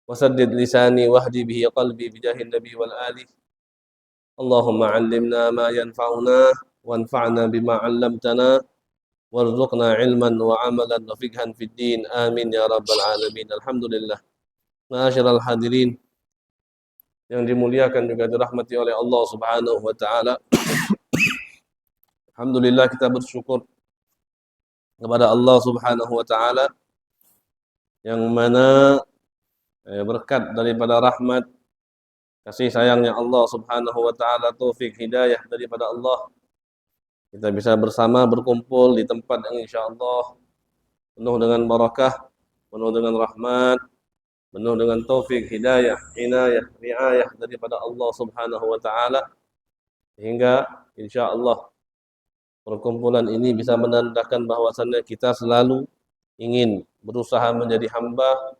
وسدد لساني واهدي به قلبي بجاه النبي والآل. اللهم علمنا ما ينفعنا وانفعنا بما علمتنا warzuqna ilman wa amalan wa fiqhan fid din. Amin ya rabbal alamin. Alhamdulillah. Ma'asyiral hadirin yang dimuliakan juga dirahmati oleh Allah Subhanahu wa taala. Alhamdulillah, kita bersyukur kepada Allah Subhanahu wa taala yang mana berkat daripada rahmat kasih sayangnya Allah Subhanahu wa taala, taufik hidayah daripada Allah, kita bisa bersama berkumpul di tempat yang insyaallah penuh dengan barakah, penuh dengan rahmat, penuh dengan taufik, hidayah, inayah, riayah daripada Allah Subhanahu wa taala, sehingga insyaallah perkumpulan ini bisa menandakan bahwasannya kita selalu ingin berusaha menjadi hamba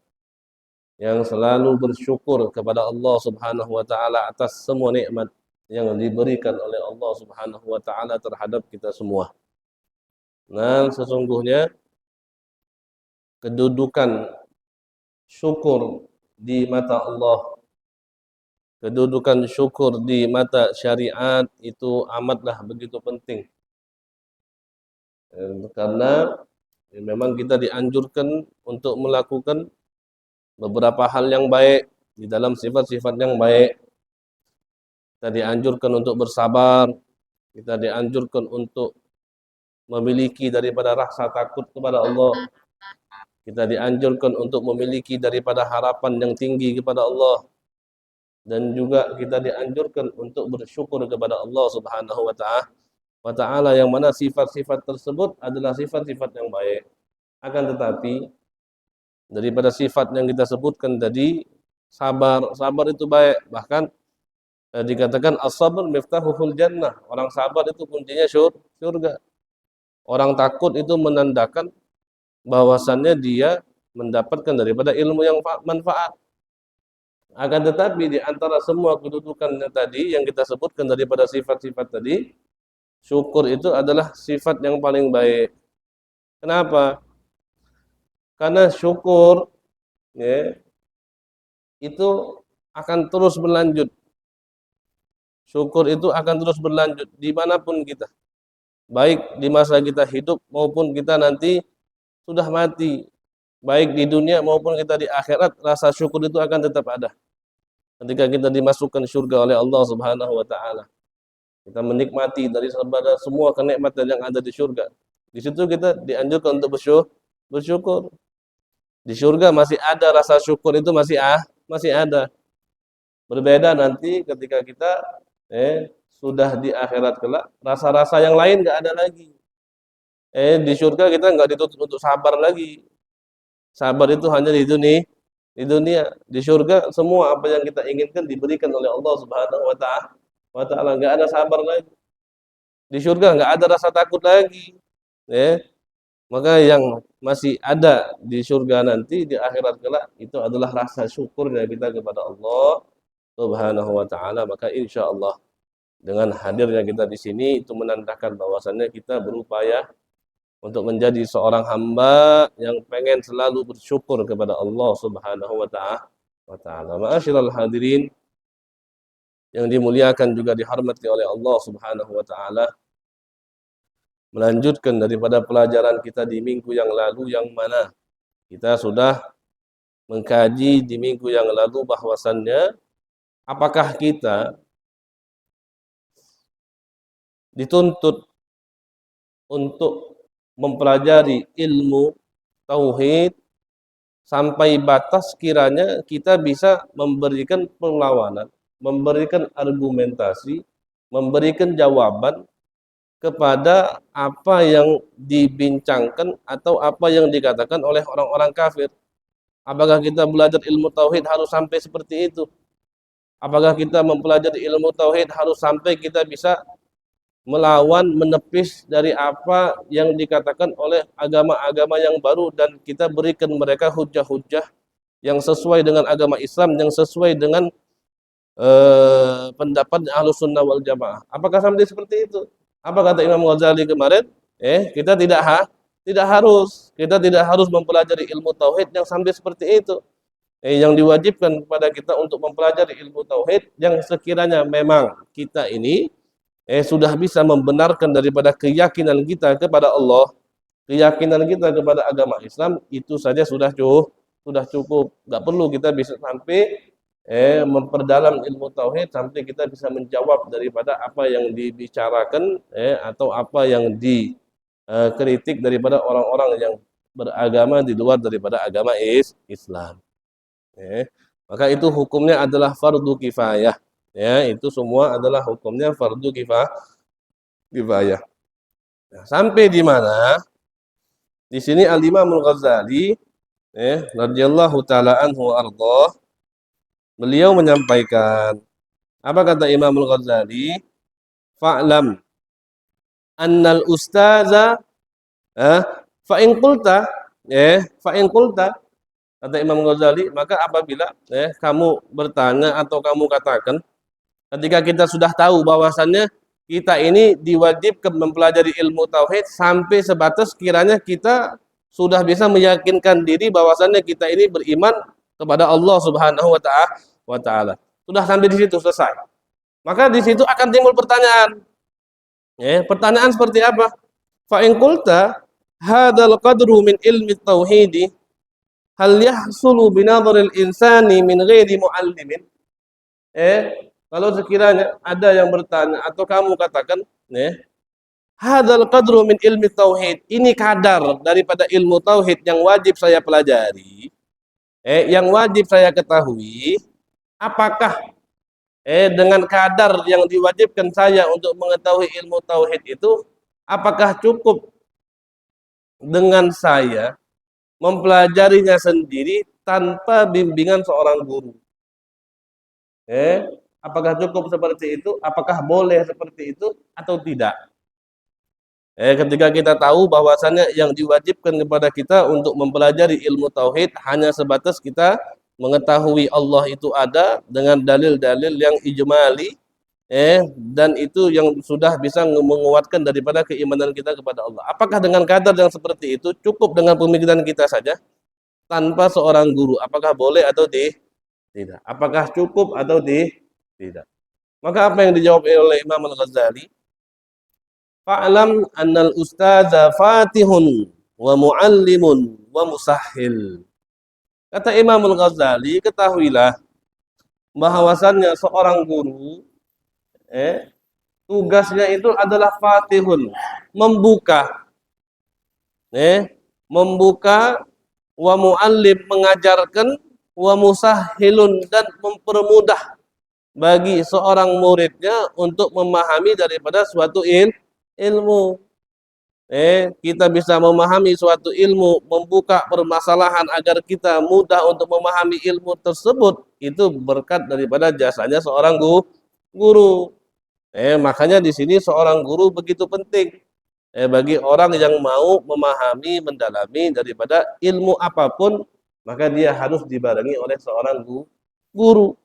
yang selalu bersyukur kepada Allah Subhanahu wa taala atas semua nikmat yang diberikan oleh Allah Subhanahu wa taala terhadap kita semua. Dan sesungguhnya kedudukan syukur di mata Allah, kedudukan syukur di mata syariat itu amatlah begitu penting. Karena memang kita dianjurkan untuk melakukan beberapa hal yang baik di dalam sifat-sifat yang baik. Kita dianjurkan untuk bersabar, kita dianjurkan untuk memiliki daripada rasa takut kepada Allah. Kita dianjurkan untuk memiliki daripada harapan yang tinggi kepada Allah. Dan juga kita dianjurkan untuk bersyukur kepada Allah Subhanahu wa taala yang mana sifat-sifat tersebut adalah sifat-sifat yang baik. Akan tetapi daripada sifat yang kita sebutkan tadi, sabar itu baik. Bahkan dikatakan as-sabr miftahuhul jannah. Orang sabar itu kuncinya surga. Orang takut itu menandakan bahwasannya dia mendapatkan daripada ilmu yang manfaat. Akan tetapi di antara semua kedudukannya tadi yang kita sebutkan daripada sifat-sifat tadi, syukur itu adalah sifat yang paling baik. Kenapa? Karena syukur itu akan terus berlanjut. Syukur itu akan terus berlanjut dimanapun kita. Baik di masa kita hidup maupun kita nanti sudah mati. Baik di dunia maupun kita di akhirat, rasa syukur itu akan tetap ada. Ketika kita dimasukkan surga oleh Allah Subhanahu wa taala, kita menikmati dari semua kenikmatan yang ada di surga. Di situ kita dianjurkan untuk bersyukur. Di surga masih ada rasa syukur, itu masih ada. Berbeda nanti ketika kita sudah di akhirat kelak, rasa-rasa yang lain nggak ada lagi. Di surga kita nggak dituntut untuk sabar lagi. Sabar itu hanya di dunia. Di surga semua apa yang kita inginkan diberikan oleh Allah Subhanahu wa taala. Nggak ada sabar lagi. Di surga nggak ada rasa takut lagi. Maka yang masih ada di surga nanti di akhirat kelak itu adalah rasa syukurnya kita kepada Allah Subhanahu wa taala. Maka insyaallah dengan hadirnya kita di sini itu menandakan bahwasannya kita berupaya untuk menjadi seorang hamba yang pengen selalu bersyukur kepada Allah Subhanahu wa taala. Ma'asyiral hadirin yang dimuliakan juga dihormati oleh Allah Subhanahu wa taala. Melanjutkan daripada pelajaran kita di minggu yang lalu, yang mana kita sudah mengkaji di minggu yang lalu bahwasannya apakah kita dituntut untuk mempelajari ilmu tauhid sampai batas kiranya kita bisa memberikan perlawanan, memberikan argumentasi, memberikan jawaban kepada apa yang dibincangkan atau apa yang dikatakan oleh orang-orang kafir. Apakah kita belajar ilmu tauhid harus sampai seperti itu? Apakah kita mempelajari ilmu tauhid harus sampai kita bisa melawan, menepis dari apa yang dikatakan oleh agama-agama yang baru dan kita berikan mereka hujah-hujah yang sesuai dengan agama Islam, yang sesuai dengan pendapat Ahlussunnah wal Jamaah? Apakah sampai seperti itu? Apa kata Imam Ghazali kemarin? Kita tidak harus mempelajari ilmu tauhid yang sampai seperti itu. yang diwajibkan kepada kita untuk mempelajari ilmu tauhid yang sekiranya memang kita ini sudah bisa membenarkan daripada keyakinan kita kepada Allah, keyakinan kita kepada agama Islam, itu saja sudah cukup, sudah cukup. Nggak perlu kita bisa sampai memperdalam ilmu tauhid sampai kita bisa menjawab daripada apa yang dibicarakan atau apa yang dikritik daripada orang-orang yang beragama di luar daripada agama Islam. Maka itu hukumnya adalah fardu kifayah. Ya, itu semua adalah hukumnya fardu kifayah. Nah, sampai di mana? Di sini Al-Imam Al-Ghazali radhiyallahu taala anhu ardhah, beliau menyampaikan, apa kata Imam Al-Ghazali? Fa'lam annal ustaza fa in qulta fa in qulta, kata Imam Ghazali, maka apabila kamu bertanya atau kamu katakan, ketika kita sudah tahu bahwasannya kita ini diwajibkan mempelajari ilmu tauhid sampai sebatas kiranya kita sudah bisa meyakinkan diri bahwasannya kita ini beriman kepada Allah Subhanahu wa taala. Sudah sampai di situ selesai. Maka di situ akan timbul pertanyaan. Pertanyaan seperti apa? Fa in qulta hadzal qadru min ilmi tauhid hal yahsulu binadharil insani min ghairi muallimin? Kalau sekiranya ada yang bertanya atau kamu katakan, hadzal qadru min ilmi tauhid, ini kadar daripada ilmu tauhid yang wajib saya pelajari, yang wajib saya ketahui, apakah dengan kadar yang diwajibkan saya untuk mengetahui ilmu tauhid itu, apakah cukup dengan saya mempelajarinya sendiri tanpa bimbingan seorang guru? Apakah cukup seperti itu? Apakah boleh seperti itu atau tidak? Ketika kita tahu bahwasannya yang diwajibkan kepada kita untuk mempelajari ilmu tauhid hanya sebatas kita mengetahui Allah itu ada dengan dalil-dalil yang ijmali, dan itu yang sudah bisa menguatkan daripada keimanan kita kepada Allah. Apakah dengan kadar yang seperti itu cukup dengan pemikiran kita saja tanpa seorang guru? Apakah boleh atau tidak? Apakah cukup atau tidak? Maka apa yang dijawab oleh Imam Al-Ghazali? Fa'lam annal ustaza fatihun wa muallimun wa musahhil. Kata Imam Al-Ghazali, ketahuilah bahwasannya seorang guru tugasnya itu adalah fatihun, membuka, membuka, wa muallim, mengajarkan, wa musahhilun, dan mempermudah bagi seorang muridnya untuk memahami daripada suatu ilmu. Kita bisa memahami suatu ilmu, membuka permasalahan agar kita mudah untuk memahami ilmu tersebut, itu berkat daripada jasanya seorang guru. Makanya di sini seorang guru begitu penting bagi orang yang mau memahami, mendalami daripada ilmu apapun, maka dia harus dibarengi oleh seorang guru.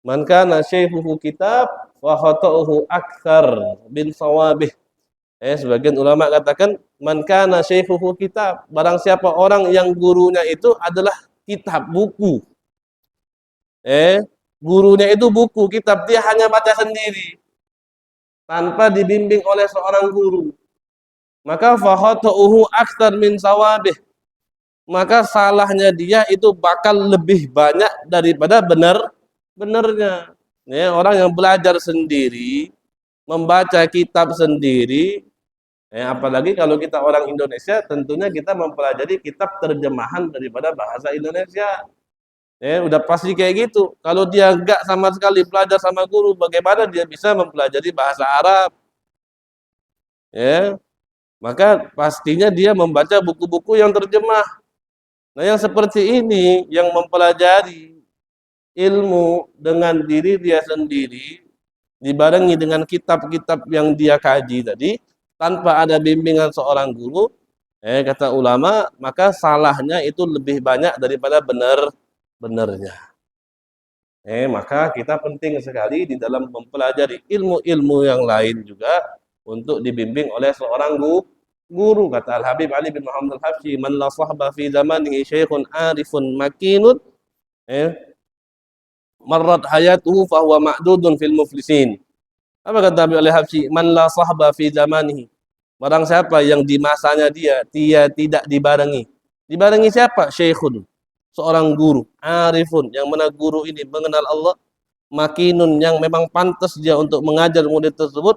Man kana syaikhuhu kitab wa khata'uhu aktsar bin sawabih. Sebagian ulama katakan man kana syaikhuhu kitab, barang siapa orang yang gurunya itu adalah kitab, buku. Gurunya itu buku, kitab, dia hanya baca sendiri tanpa dibimbing oleh seorang guru. Maka fa khata'uhu aktsar min sawabih. Maka salahnya dia itu bakal lebih banyak daripada benarnya. Orang yang belajar sendiri, membaca kitab sendiri, apalagi kalau kita orang Indonesia, tentunya kita mempelajari kitab terjemahan daripada bahasa Indonesia. Udah pasti kayak gitu. Kalau dia enggak sama sekali belajar sama guru, bagaimana dia bisa mempelajari bahasa Arab? Maka pastinya dia membaca buku-buku yang terjemah. Nah, yang seperti ini yang mempelajari ilmu dengan diri dia sendiri, dibarengi dengan kitab-kitab yang dia kaji tadi, tanpa ada bimbingan seorang guru, kata ulama, maka salahnya itu lebih banyak daripada benar-benarnya. Maka kita penting sekali di dalam mempelajari ilmu-ilmu yang lain juga untuk dibimbing oleh seorang guru. Kata Al-Habib Ali bin Muhammad Al-Habsyi, man la sahba fi zamanihi syekhun arifun makinun, eh, marrat hayatuhu fahuwa ma'dudun fil muflisin. Apa kata Habib Ali Habsyi? Man la sahba fi zamanihi. Barang siapa yang di masanya dia tidak dibarengi. Dibarengi siapa? Syekhun. Seorang guru, arifun, yang mana guru ini mengenal Allah, makinun, yang memang pantas dia untuk mengajar murid tersebut,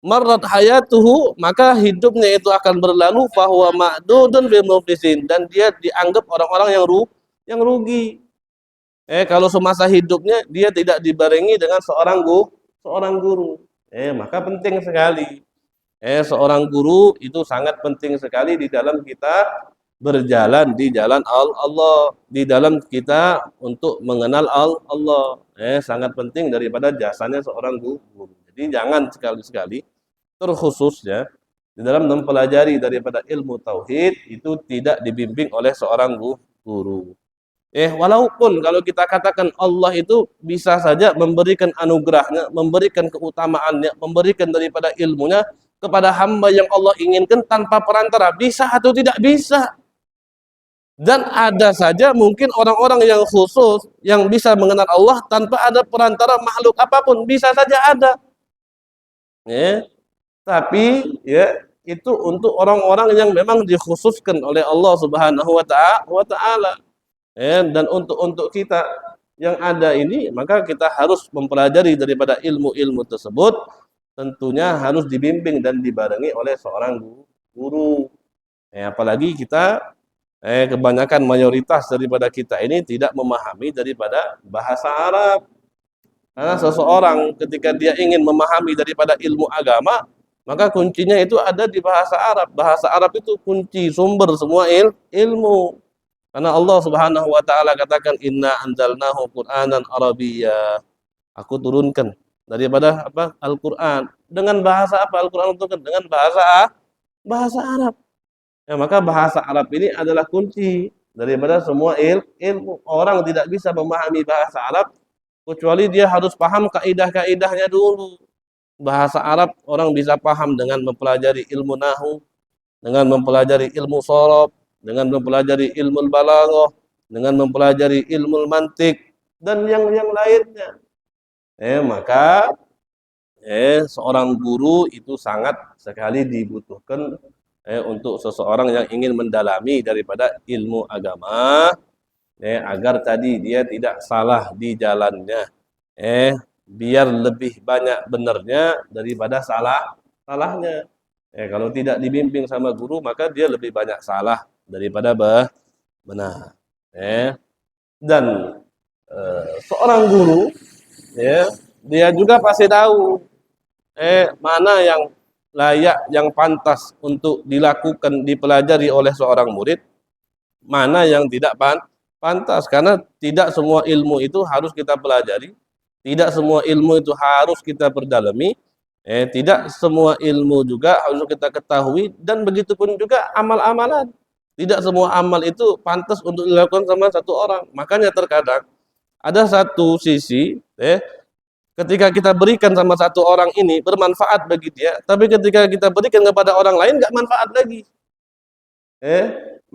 marrat hayatuhu, maka hidupnya itu akan berlalu, fahuwa ma'dudun bil muflisin, dan dia dianggap orang-orang yang rugi. Kalau semasa hidupnya dia tidak dibarengi dengan seorang guru. Maka penting sekali. Seorang guru itu sangat penting sekali di dalam kita berjalan di jalan Allah, di dalam kita untuk mengenal Allah. Sangat penting daripada jasanya seorang guru. Jadi jangan sekali-sekali, terkhususnya di dalam mempelajari daripada ilmu tauhid itu tidak dibimbing oleh seorang guru. Walaupun kalau kita katakan Allah itu bisa saja memberikan anugerahnya, memberikan keutamaannya, memberikan daripada ilmunya kepada hamba yang Allah inginkan tanpa perantara, bisa atau tidak bisa. Dan ada saja mungkin orang-orang yang khusus yang bisa mengenal Allah tanpa ada perantara makhluk apapun, bisa saja ada. Tapi itu untuk orang-orang yang memang dikhususkan oleh Allah Subhanahu wa taala. Dan untuk kita yang ada ini, maka kita harus mempelajari daripada ilmu-ilmu tersebut, tentunya harus dibimbing dan dibarengi oleh seorang guru. Apalagi kita kebanyakan mayoritas daripada kita ini tidak memahami daripada bahasa Arab. Karena seseorang ketika dia ingin memahami daripada ilmu agama, maka kuncinya itu ada di bahasa Arab. Bahasa Arab itu kunci sumber semua ilmu. Karena Allah Subhanahu wa taala katakan, inna anzalnahu Qur'anan Arabiyya. Aku turunkan daripada Al-Qur'an. Dengan bahasa apa Al-Qur'an turunkan? Dengan bahasa Arab. Maka bahasa Arab ini adalah kunci daripada semua ilmu. Orang tidak bisa memahami bahasa Arab kecuali dia harus paham kaidah-kaidahnya dulu. Bahasa Arab orang bisa paham dengan mempelajari ilmu nahwu, dengan mempelajari ilmu shorab, dengan mempelajari ilmu balaghah, dengan mempelajari ilmu mantik, dan yang lainnya. Maka seorang guru itu sangat sekali dibutuhkan untuk seseorang yang ingin mendalami daripada ilmu agama, agar tadi dia tidak salah di jalannya, biar lebih banyak benarnya daripada salahnya. Kalau tidak dibimbing sama guru, maka dia lebih banyak salah daripada benar. Dan seorang guru, dia juga pasti tahu mana yang layak, yang pantas untuk dilakukan, dipelajari oleh seorang murid, mana yang tidak pantas. Karena tidak semua ilmu itu harus kita pelajari, tidak semua ilmu itu harus kita perdalami, tidak semua ilmu juga harus kita ketahui, dan begitu pun juga amal-amalan. Tidak semua amal itu pantas untuk dilakukan sama satu orang. Makanya terkadang ada satu sisi, ketika kita berikan sama satu orang ini bermanfaat bagi dia, tapi ketika kita berikan kepada orang lain nggak manfaat lagi.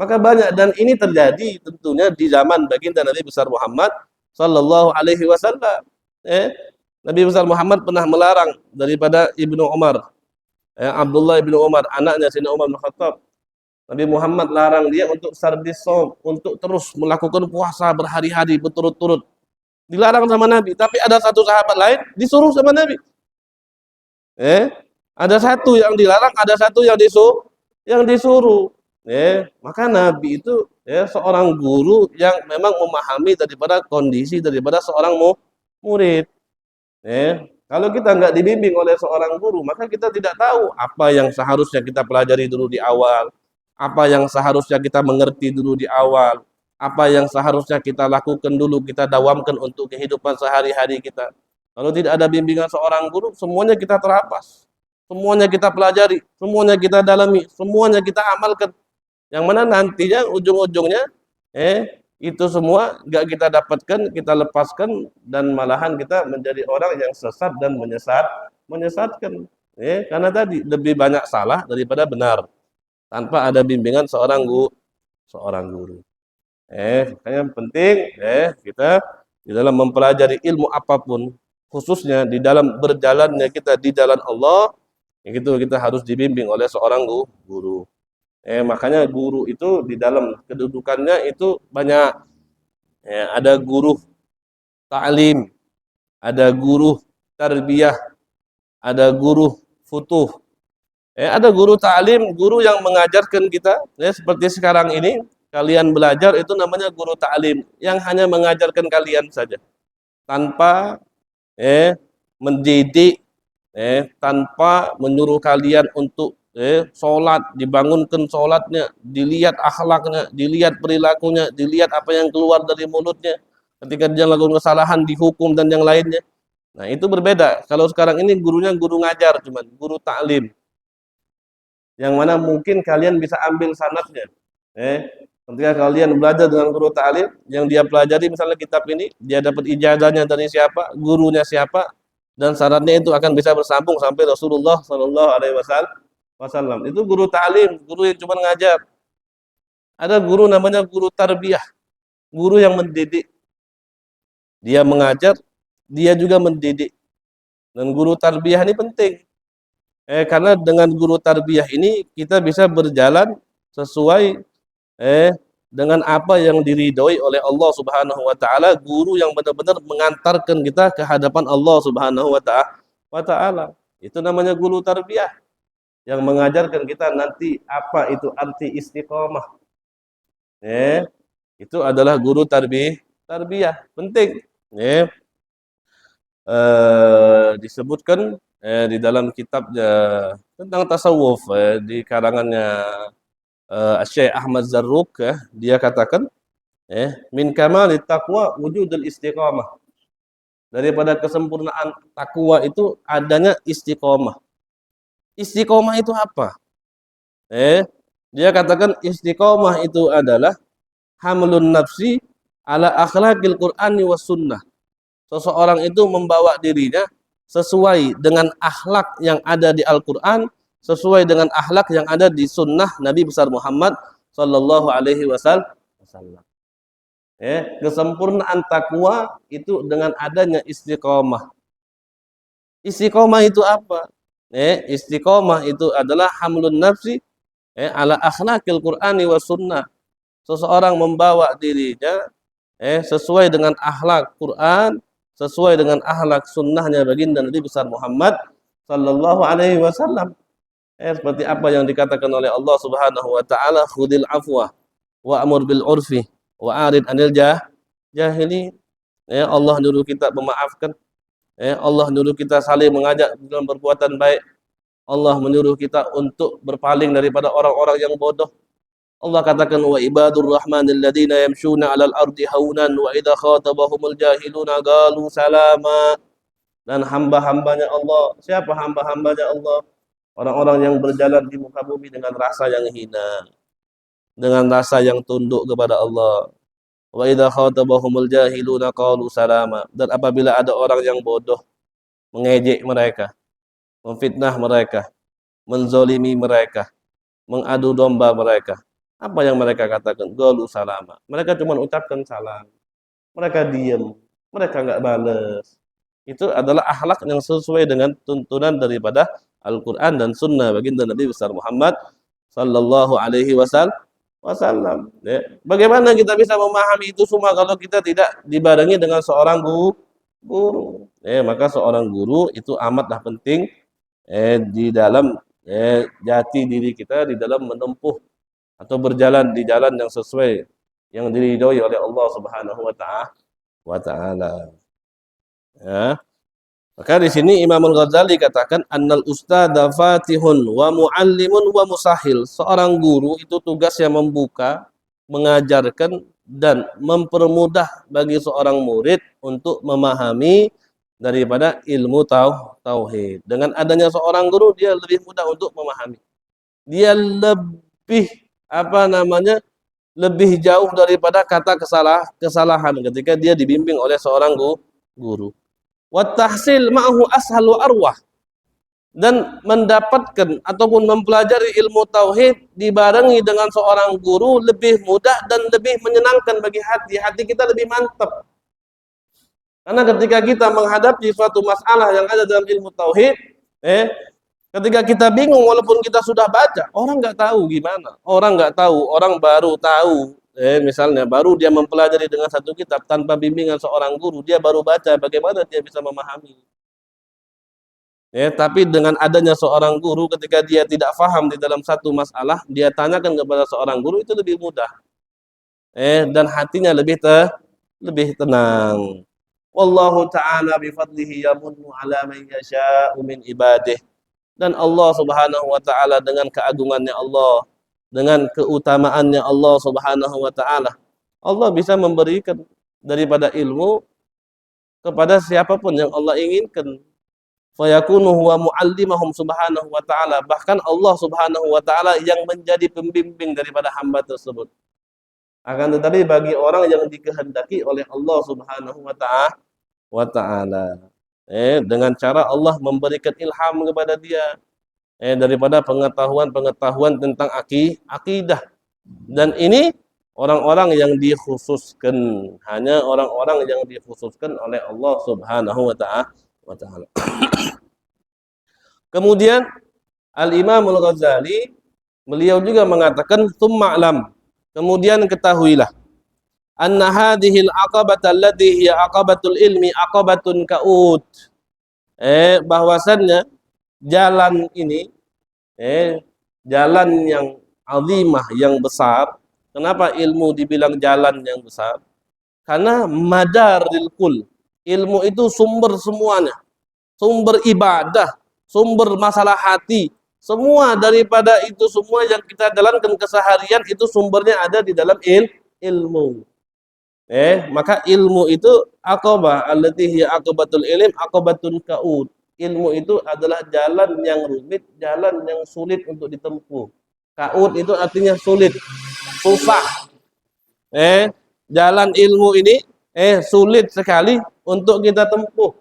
Maka banyak, dan ini terjadi tentunya di zaman baginda Nabi besar Muhammad sallallahu alaihi wasallam. Nabi besar Muhammad pernah melarang daripada Ibnu Umar, Abdullah Ibnu Umar, anaknya Sayyidina Umar bin Khattab. Nabi Muhammad larang dia untuk sardis shaum, untuk terus melakukan puasa berhari-hari berturut-turut. Dilarang sama Nabi, tapi ada satu sahabat lain disuruh sama Nabi. Ada satu yang dilarang, ada satu yang disuruh. Maka Nabi itu seorang guru yang memang memahami daripada kondisi daripada seorang murid. Kalau kita nggak dibimbing oleh seorang guru, maka kita tidak tahu apa yang seharusnya kita pelajari dulu di awal, apa yang seharusnya kita mengerti dulu di awal, apa yang seharusnya kita lakukan dulu, kita dawamkan untuk kehidupan sehari-hari kita. Kalau tidak ada bimbingan seorang guru, semuanya kita terapas, semuanya kita pelajari, semuanya kita dalami, semuanya kita amalkan. Yang mana nantinya ujung-ujungnya itu semua nggak kita dapatkan, kita lepaskan, dan malahan kita menjadi orang yang sesat dan menyesatkan. Karena tadi lebih banyak salah daripada benar. tanpa ada bimbingan seorang guru. Makanya penting kita di dalam mempelajari ilmu apapun, khususnya di dalam berjalannya kita di jalan Allah, itu kita harus dibimbing oleh seorang guru. Makanya guru itu di dalam kedudukannya itu banyak. Ada guru ta'lim, ada guru tarbiyah, ada guru futuh. Ada guru ta'lim, guru yang mengajarkan kita, seperti sekarang ini kalian belajar itu namanya guru ta'lim yang hanya mengajarkan kalian saja tanpa mendidik, tanpa menyuruh kalian untuk sholat, dibangunkan sholatnya, dilihat akhlaknya, dilihat perilakunya, dilihat apa yang keluar dari mulutnya. Ketika dia melakukan kesalahan dihukum dan yang lainnya. Nah itu berbeda. Kalau sekarang ini gurunya guru ngajar, cuman guru ta'lim. Yang mana mungkin kalian bisa ambil sanadnya. Ketika kalian belajar dengan guru ta'lim, yang dia pelajari misalnya kitab ini, dia dapat ijazahnya dari siapa, gurunya siapa, dan syaratnya itu akan bisa bersambung sampai Rasulullah Shallallahu Alaihi Wasallam. Itu guru ta'lim, guru yang cuma ngajar. Ada guru namanya guru tarbiyah, guru yang mendidik. Dia mengajar, dia juga mendidik. Dan guru tarbiyah ini penting. Karena dengan guru tarbiyah ini kita bisa berjalan sesuai dengan apa yang diridhoi oleh Allah Subhanahu wa taala, guru yang benar-benar mengantarkan kita ke hadapan Allah Subhanahu wa taala. Itu namanya guru tarbiyah yang mengajarkan kita nanti apa itu arti istiqomah. Itu adalah guru tarbiyah penting. Disebutkan di dalam kitabnya tentang tasawuf di karangannya Syekh Ahmad Zarruq, dia katakan min kamalit taqwa wujudul istiqamah. Daripada kesempurnaan takwa itu adanya istiqomah. Istiqomah itu apa? Dia katakan istiqomah itu adalah hamlun nafsi ala akhlaqil Qur'ani was sunnah. Seseorang itu membawa dirinya sesuai dengan akhlak yang ada di Al-Quran, sesuai dengan akhlak yang ada di sunnah Nabi besar Muhammad Sallallahu Alaihi Wasallam. Kesempurnaan takwa itu dengan adanya istiqomah. Istiqomah itu apa? Istiqomah itu adalah hamlun nafsi ala akhlaqil Qur'ani wa sunnah. Seseorang membawa dirinya sesuai dengan akhlak Quran, sesuai dengan akhlak sunnahnya baginda Nabi besar Muhammad Sallallahu Alaihi Wasallam. Seperti apa yang dikatakan oleh Allah Subhanahu Wa Taala, khudil afwa wa amur bil urfi wa arid anil jahili. Allah nyuruh kita memaafkan. Allah nyuruh kita saling mengajak dalam perbuatan baik. Allah menyuruh kita untuk berpaling daripada orang-orang yang bodoh. Allah katakan wa ibadur rahmanil ladzina yamshuna 'alal ardi haunan wa idza khatabahumul jahiluna qalu salama. Dan hamba-hambanya Allah, siapa hamba-hambanya Allah? Orang-orang yang berjalan di muka bumi dengan rasa yang hina, dengan rasa yang tunduk kepada Allah. Wa idza khatabahumul jahiluna qalu salama. Dan apabila ada orang yang bodoh mengejek mereka, memfitnah mereka, menzolimi mereka, mengadu domba mereka, apa yang mereka katakan? Qalu salama. Mereka cuma ucapkan salam. Mereka diam, mereka enggak balas. Itu adalah akhlak yang sesuai dengan tuntunan daripada Al-Quran dan Sunnah baginda Nabi besar Muhammad Sallallahu Alaihi Wasallam. Bagaimana kita bisa memahami itu semua kalau kita tidak dibarengi dengan seorang guru? Maka seorang guru itu amatlah penting di dalam jati diri kita, di dalam menempuh atau berjalan di jalan yang sesuai yang diridhoi oleh Allah Subhanahu wa taala. Maka di sini Imam Al-Ghazali katakan annal ustada fatihun wa muallimun wa musahil. Seorang guru itu tugasnya membuka, mengajarkan dan mempermudah bagi seorang murid untuk memahami daripada ilmu tauhid. Dengan adanya seorang guru dia lebih mudah untuk memahami. Dia lebih lebih jauh daripada kata kesalahan ketika dia dibimbing oleh seorang guru. Wa tahsil ma'ahu ashal wa arwah. dan mendapatkan ataupun mempelajari ilmu tauhid dibarengi dengan seorang guru lebih mudah dan lebih menyenangkan bagi hati. Hati kita lebih mantap. Karena ketika kita menghadapi suatu masalah yang ada dalam ilmu tauhid, ketika kita bingung walaupun kita sudah baca, orang nggak tahu gimana, orang nggak tahu, orang baru tahu. Misalnya baru dia mempelajari dengan satu kitab tanpa bimbingan seorang guru, dia baru baca, bagaimana dia bisa memahami? Tapi dengan adanya seorang guru, ketika dia tidak paham di dalam satu masalah, dia tanyakan kepada seorang guru, itu lebih mudah. Dan hatinya lebih tenang. Wallahu ta'ala bifadlihi yamunnu ala man yasha'u min ibadih. Dan Allah Subhanahu wa taala dengan keagungannya Allah, dengan keutamaannya Allah Subhanahu wa taala, Allah bisa memberikan daripada ilmu kepada siapapun yang Allah inginkan. Fayakunu huwa muallimahum subhanahu wa ta'ala. Bahkan Allah Subhanahu wa taala yang menjadi pembimbing daripada hamba tersebut. Akan tetapi bagi orang yang dikehendaki oleh Allah Subhanahu wa taala, dengan cara Allah memberikan ilham kepada dia, daripada pengetahuan tentang akidah. Dan ini orang-orang yang dikhususkan, hanya orang-orang yang dikhususkan oleh Allah Subhanahu wa taala. Kemudian Al-Imam Al-Ghazali, beliau juga mengatakan tsumma kemudian ketahuilah anna hadhil aqabata allati hiya aqabatul ilmi aqabatun ka'ud. Bahwasannya jalan ini, jalan yang azimah, yang besar. Kenapa ilmu dibilang jalan yang besar? Karena madaril kul. Ilmu itu sumber semuanya. Sumber ibadah, sumber masalah hati. Semua daripada itu semua yang kita jalankan keseharian itu sumbernya ada di dalam ilmu. Maka ilmu itu aqabah allati hiya aqabatul ilm aqabatun ka'ud. Ilmu itu adalah jalan yang rumit, jalan yang sulit untuk ditempuh. Ka'ud itu artinya sulit, susah. Jalan ilmu ini sulit sekali untuk kita tempuh.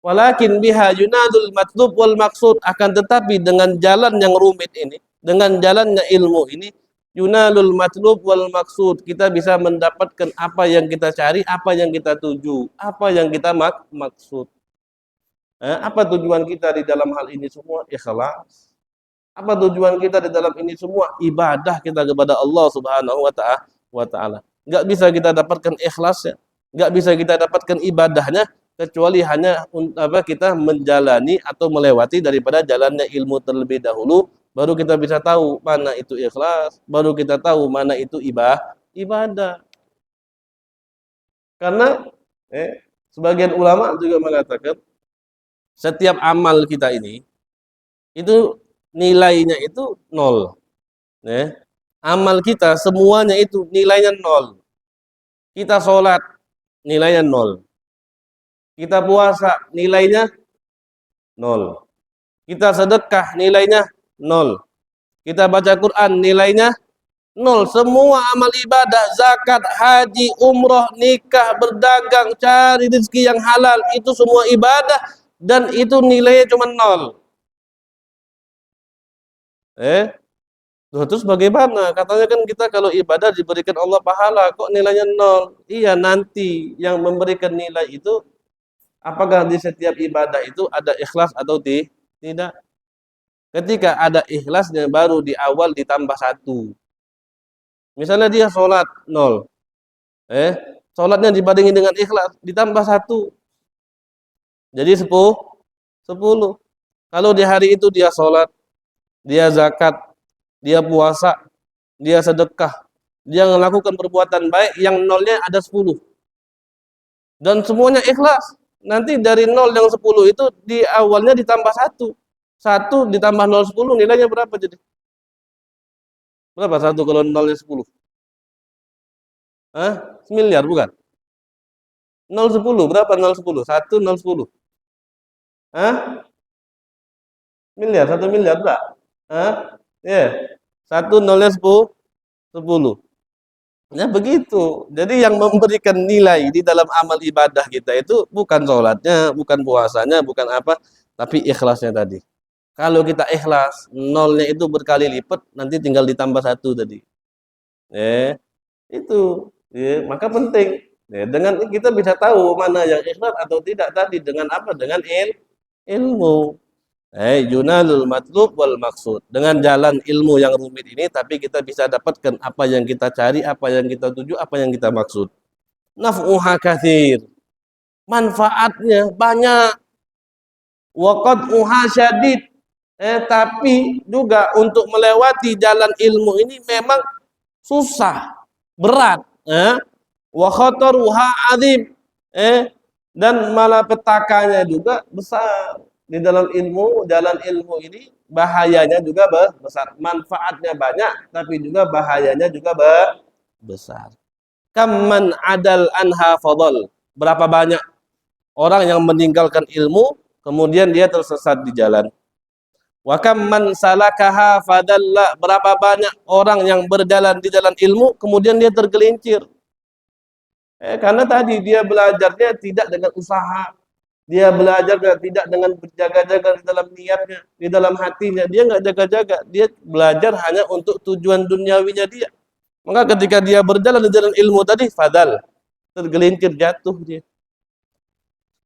Walakin biha yunadul matlub wal maksud, akan tetapi dengan jalan yang rumit ini, dengan jalannya ilmu ini, yunalul matlub wal maksud, kita bisa mendapatkan apa yang kita cari, apa yang kita tuju, apa yang kita maksud. Apa tujuan kita di dalam hal ini semua? Ikhlas. Apa tujuan kita di dalam ini semua? Ibadah kita kepada Allah Subhanahu wa taala. Enggak bisa kita dapatkan ikhlasnya, enggak bisa kita dapatkan ibadahnya kecuali hanya kita menjalani atau melewati daripada jalannya ilmu terlebih dahulu, baru kita bisa tahu mana itu ikhlas, baru kita tahu mana itu ibadah. Karena sebagian ulama juga mengatakan setiap amal kita ini itu nilainya itu 0. Amal kita semuanya itu nilainya 0. Kita sholat nilainya 0. Kita puasa nilainya 0. Kita sedekah nilainya 0. Kita baca Quran nilainya 0. Semua amal ibadah, zakat, haji, umroh, nikah, berdagang, cari rezeki yang halal, itu semua ibadah dan itu nilainya cuma 0. Terus bagaimana? Katanya kan kita kalau ibadah diberikan Allah pahala, kok nilainya 0? Iya, nanti yang memberikan nilai itu apakah di setiap ibadah itu ada ikhlas atau tidak? Ketika ada ikhlasnya baru di awal ditambah 1. Misalnya dia sholat 0. Sholatnya dibandingin dengan ikhlas ditambah 1. Jadi 10. Kalau di hari itu dia sholat, dia zakat, dia puasa, dia sedekah, dia melakukan perbuatan baik, yang 0-nya ada 10. Dan semuanya ikhlas. Nanti dari 0 yang 10 itu di awalnya ditambah 1. 1 ditambah 0 10 nilainya berapa jadi? Berapa 1 kalau 0-nya 10? Miliar bukan? 0 10 berapa 0 10? 1 0 10. Miliar, 1 miliar enggak? Ya. 1 0-nya 10. Ya begitu. Jadi yang memberikan nilai di dalam amal ibadah kita itu bukan sholatnya, bukan puasanya, bukan apa, tapi ikhlasnya tadi. Kalau kita ikhlas, nolnya itu berkali lipat, nanti tinggal ditambah satu tadi. Itu. Maka penting. Dengan kita bisa tahu mana yang ikhlas atau tidak tadi dengan apa? Dengan ilmu. Yunalul matlub wal maksud. Dengan jalan ilmu yang rumit ini, tapi kita bisa dapatkan apa yang kita cari, apa yang kita tuju, apa yang kita maksud. Naf'uha katsir. Manfaatnya banyak. Waqad'uha syadid. Tapi juga untuk melewati jalan ilmu ini memang susah, berat. Wa khataruha azim. Dan malapetakanya juga besar. Di dalam ilmu, jalan ilmu ini bahayanya juga besar. Manfaatnya banyak, tapi juga bahayanya juga besar. Kamman adal anha fadal. Berapa banyak orang yang meninggalkan ilmu, kemudian dia tersesat di jalan. Wa kamman salakaha fadalla. Berapa banyak orang yang berjalan di jalan ilmu, kemudian dia tergelincir. Karena tadi dia belajarnya tidak dengan usaha. Dia belajar tidak dengan berjaga-jaga di dalam niatnya, di dalam hatinya. Dia nggak jaga-jaga. Dia belajar hanya untuk tujuan duniawinya dia. Maka ketika dia berjalan di jalan ilmu tadi, fadal, tergelincir, jatuh dia.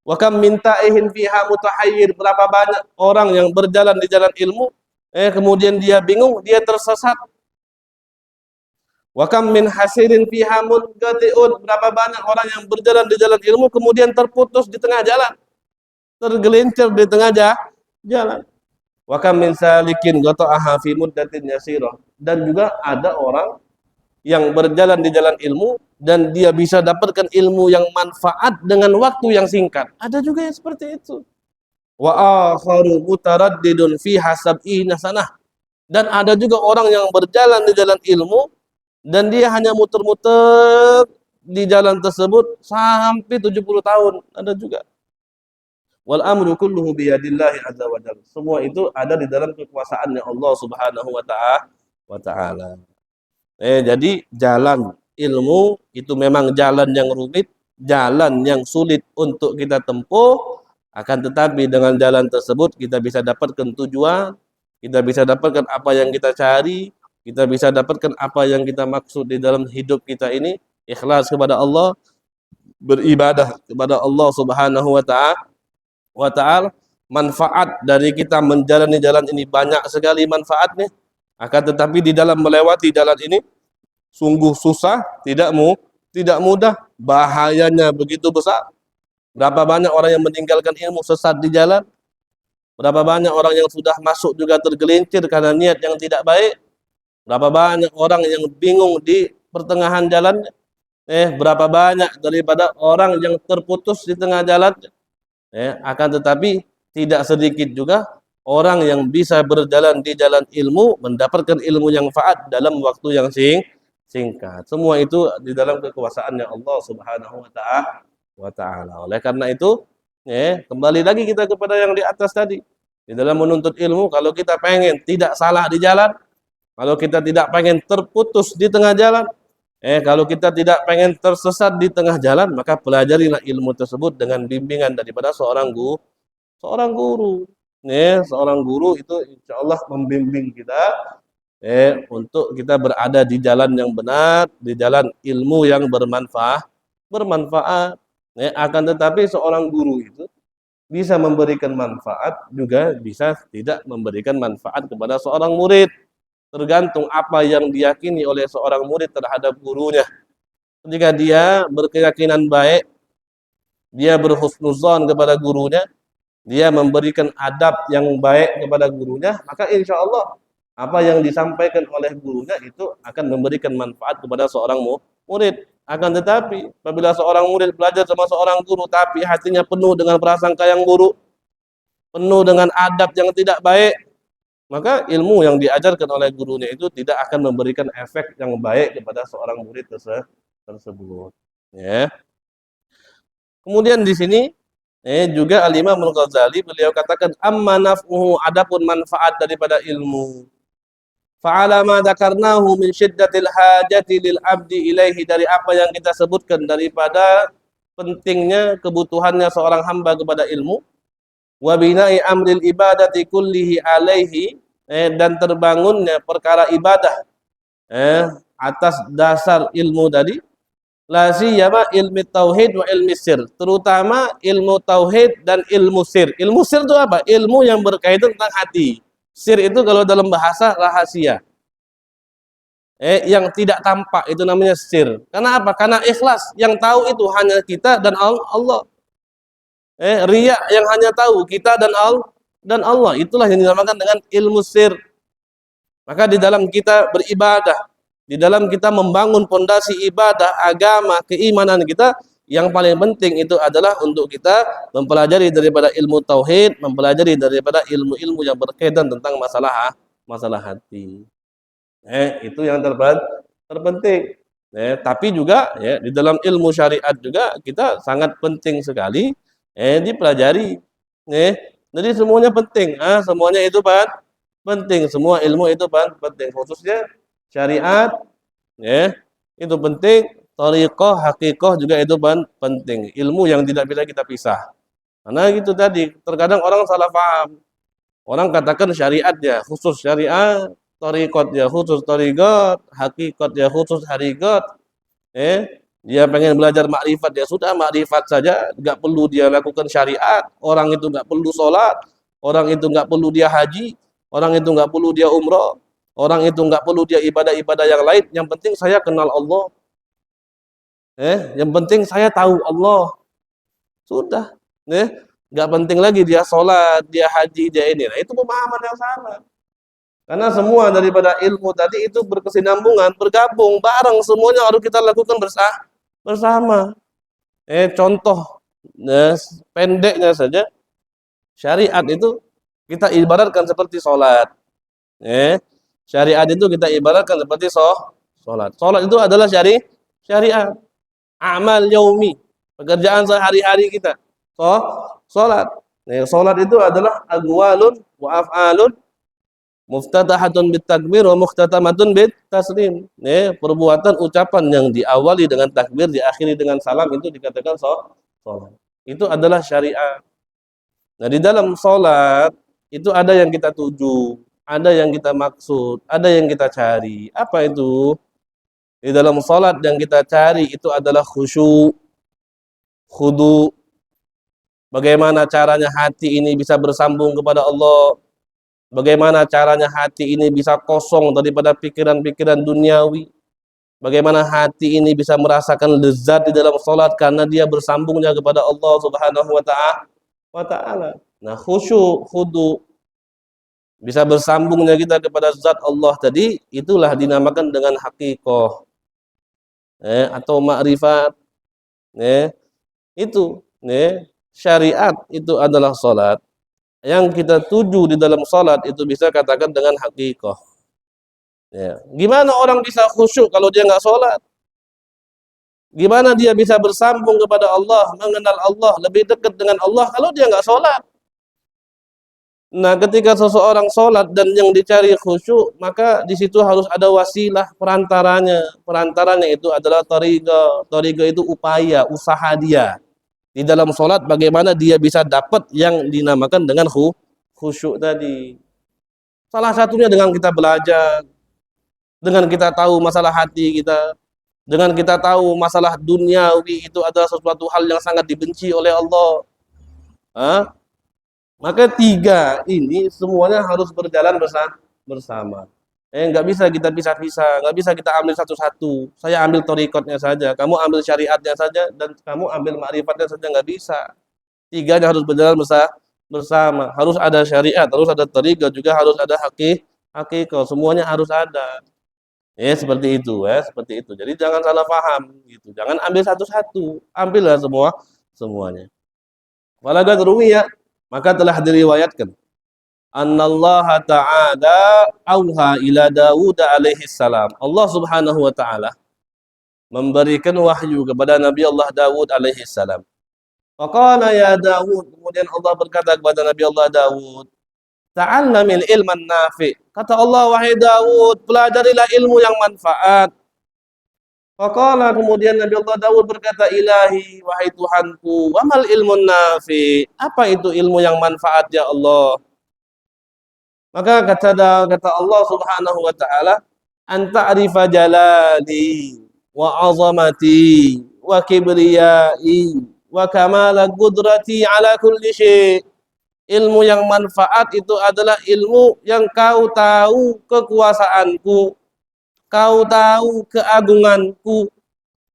Wa kam min ta'ihin fiha mutahayyir. Berapa banyak orang yang berjalan di jalan ilmu, kemudian dia bingung, dia tersesat. Wa kam min hasirin fiha munqati'un. Berapa banyak orang yang berjalan di jalan ilmu kemudian terputus di tengah jalan. Tergelincir di tengah jalan. Wa kam min salikin qata'aha fi muddatin yasirah. Dan juga ada orang yang berjalan di jalan ilmu dan dia bisa dapatkan ilmu yang manfaat dengan waktu yang singkat. Ada juga yang seperti itu. Wa akharu mutaraddidun fi hasab'ina sanah. Dan ada juga orang yang berjalan di jalan ilmu dan dia hanya muter-muter di jalan tersebut sampai 70 tahun. Ada juga. Wal amru kulluhu biyadillahi azza wa jalla. Semua itu ada di dalam kekuasaannya Allah Subhanahu wa taala. Jadi jalan ilmu itu memang jalan yang rumit, jalan yang sulit untuk kita tempuh, akan tetapi dengan jalan tersebut kita bisa dapatkan tujuan, kita bisa dapatkan apa yang kita cari, kita bisa dapatkan apa yang kita maksud di dalam hidup kita ini, ikhlas kepada Allah, beribadah kepada Allah Subhanahu wa taala. Manfaat dari kita menjalani jalan ini banyak sekali manfaatnya. Akan tetapi di dalam melewati jalan ini sungguh susah, tidak mudah, bahayanya begitu besar. Berapa banyak orang yang meninggalkan ilmu sesat di jalan? Berapa banyak orang yang sudah masuk juga tergelincir karena niat yang tidak baik? Berapa banyak orang yang bingung di pertengahan jalan? Berapa banyak daripada orang yang terputus di tengah jalan? Akan tetapi tidak sedikit juga orang yang bisa berjalan di jalan ilmu, mendapatkan ilmu yang manfaat dalam waktu yang singkat. Semua itu di dalam kekuasaannya Allah Subhanahu wa taala. Oleh karena itu, kembali lagi kita kepada yang di atas tadi. Di dalam menuntut ilmu, kalau kita pengen tidak salah di jalan, kalau kita tidak pengen terputus di tengah jalan, kalau kita tidak pengen tersesat di tengah jalan, maka pelajarilah ilmu tersebut dengan bimbingan daripada seorang guru. Seorang guru itu insya Allah membimbing kita untuk kita berada di jalan yang benar, di jalan ilmu yang bermanfaat. Akan tetapi seorang guru itu bisa memberikan manfaat, juga bisa tidak memberikan manfaat kepada seorang murid. Tergantung apa yang diyakini oleh seorang murid terhadap gurunya. Ketika dia berkeyakinan baik, dia berhusnuzon kepada gurunya, dia memberikan adab yang baik kepada gurunya, maka insya Allah apa yang disampaikan oleh gurunya itu akan memberikan manfaat kepada seorang murid. Akan tetapi apabila seorang murid belajar sama seorang guru tapi hatinya penuh dengan prasangka yang buruk, penuh dengan adab yang tidak baik, maka ilmu yang diajarkan oleh gurunya itu tidak akan memberikan efek yang baik kepada seorang murid tersebut. Kemudian di sini juga Al-Imam Al-Ghazali beliau katakan amma naf'uhu, adapun manfaat daripada ilmu. Fa'ala ma dzakarnahu min syiddatil hajati lil abdi ilaihi, dari apa yang kita sebutkan daripada pentingnya kebutuhannya seorang hamba kepada ilmu. wa bina'i amril ibadati kullihi alaihi, dan terbangunnya perkara ibadah atas dasar ilmu tadi, la siyama ilmu tauhid wa ilmu sir, terutama ilmu tauhid dan ilmu sir. Ilmu sir itu apa? Ilmu yang berkaitan tentang hati. Sir itu kalau dalam bahasa rahasia. Yang tidak tampak itu namanya sir. Karena apa? Karena ikhlas. Yang tahu itu hanya kita dan Allah. Riya yang hanya tahu kita dan Allah. Itulah yang dinamakan dengan ilmu sir. Maka di dalam kita beribadah, di dalam kita membangun pondasi ibadah, agama, keimanan kita, yang paling penting itu adalah untuk kita mempelajari daripada ilmu tauhid, mempelajari daripada ilmu-ilmu yang berkaitan tentang masalah hati. Itu yang terpenting. Tapi juga di dalam ilmu syariat juga kita sangat penting sekali dipelajari. Jadi semuanya penting. Semuanya itu penting. Semua ilmu itu penting. Khususnya syariat, itu penting. Thariqah, hakikah juga itu penting. Ilmu yang tidak bisa kita pisah. Karena gitu tadi, terkadang orang salah paham. Orang katakan syariat ya khusus syariat, thariqat ya khusus thariqat, hakikat ya khusus hakikat. Dia pengen belajar makrifat ya sudah makrifat saja, nggak perlu dia lakukan syariat. Orang itu nggak perlu sholat, orang itu nggak perlu dia haji, orang itu nggak perlu dia umroh, orang itu nggak perlu dia ibadah-ibadah yang lain. Yang penting saya kenal Allah. Yang penting saya tahu Allah. Sudah. Nggak penting lagi dia sholat, dia haji, dia ini. Nah, itu pemahaman yang salah. Karena semua daripada ilmu tadi itu berkesinambungan, bergabung, bareng, semuanya harus kita lakukan bersama. Contoh pendeknya saja, syariat itu kita ibaratkan seperti sholat. Syariat itu kita ibaratkan seperti sholat. Sholat itu adalah syariat. Amal yaumi, pekerjaan sehari-hari kita. Sholat. Sholat itu adalah aqwalun wa af'alun muftatahatun bit takbir wa mukhtatamatun bit taslim. Perbuatan ucapan yang diawali dengan takbir, diakhiri dengan salam itu dikatakan sholat. Itu adalah syariat. Nah, di dalam sholat itu ada yang kita tuju, ada yang kita maksud, ada yang kita cari. Apa itu? Di dalam sholat yang kita cari itu adalah khusyuk, khudu. Bagaimana caranya hati ini bisa bersambung kepada Allah? Bagaimana caranya hati ini bisa kosong daripada pikiran-pikiran duniawi? Bagaimana hati ini bisa merasakan lezat di dalam sholat karena dia bersambungnya kepada Allah Subhanahu wa ta'ala. Nah, khusyuk, khudu, bisa bersambungnya kita kepada zat Allah tadi, itulah dinamakan dengan hakikoh. Atau ma'rifat. Itu syariat itu adalah salat. Yang kita tuju di dalam salat itu bisa katakan dengan hakikoh. Gimana orang bisa khusyuk kalau dia nggak salat? Gimana dia bisa bersambung kepada Allah, mengenal Allah, lebih dekat dengan Allah kalau dia nggak salat? Nah, ketika seseorang sholat dan yang dicari khusyuk, maka di situ harus ada wasilah perantaranya. Perantaranya itu adalah thariqah. Thariqah itu upaya, usaha dia. Di dalam sholat bagaimana dia bisa dapat yang dinamakan dengan khusyuk tadi. Salah satunya dengan kita belajar, dengan kita tahu masalah hati kita, dengan kita tahu masalah duniawi itu adalah sesuatu hal yang sangat dibenci oleh Allah. Maka tiga ini semuanya harus berjalan bersama. Nggak bisa kita pisah-pisah, nggak bisa kita ambil satu-satu. Saya ambil thariqatnya saja, kamu ambil syariatnya saja, dan kamu ambil ma'rifatnya saja, nggak bisa. Tiganya harus berjalan bersama. Harus ada syariat, harus ada thariqat, juga harus ada hakikah. Semuanya harus ada. Seperti itu, seperti itu. Jadi jangan salah paham, gitu. Jangan ambil satu-satu, ambillah semuanya. Walaqad ruwiya, maka telah diriwayatkan annallaha ta'ala auha ila Dawud alaihi salam. Allah Subhanahu wa taala memberikan wahyu kepada Nabi Allah Dawud alaihi salam. Faqala ya Dawud, kemudian Allah berkata kepada Nabi Allah Dawud, ta'allamil ilman nafi. Kata Allah, wahai Dawud, pelajarilah ilmu yang manfaat. Faqala, kemudian Nabi Allah Daud berkata, Ilahi, wahai Tuhanku, wamal ilmun nafi. Apa itu ilmu yang manfaat ya Allah? Maka kata Allah Subhanahu wa taala, anta arifa jalali wa azamati wa kibriyai wa kamala qudrati ala kulli syai'. Ilmu yang manfaat itu adalah ilmu yang kau tahu kekuasaanku, kau tahu keagunganku,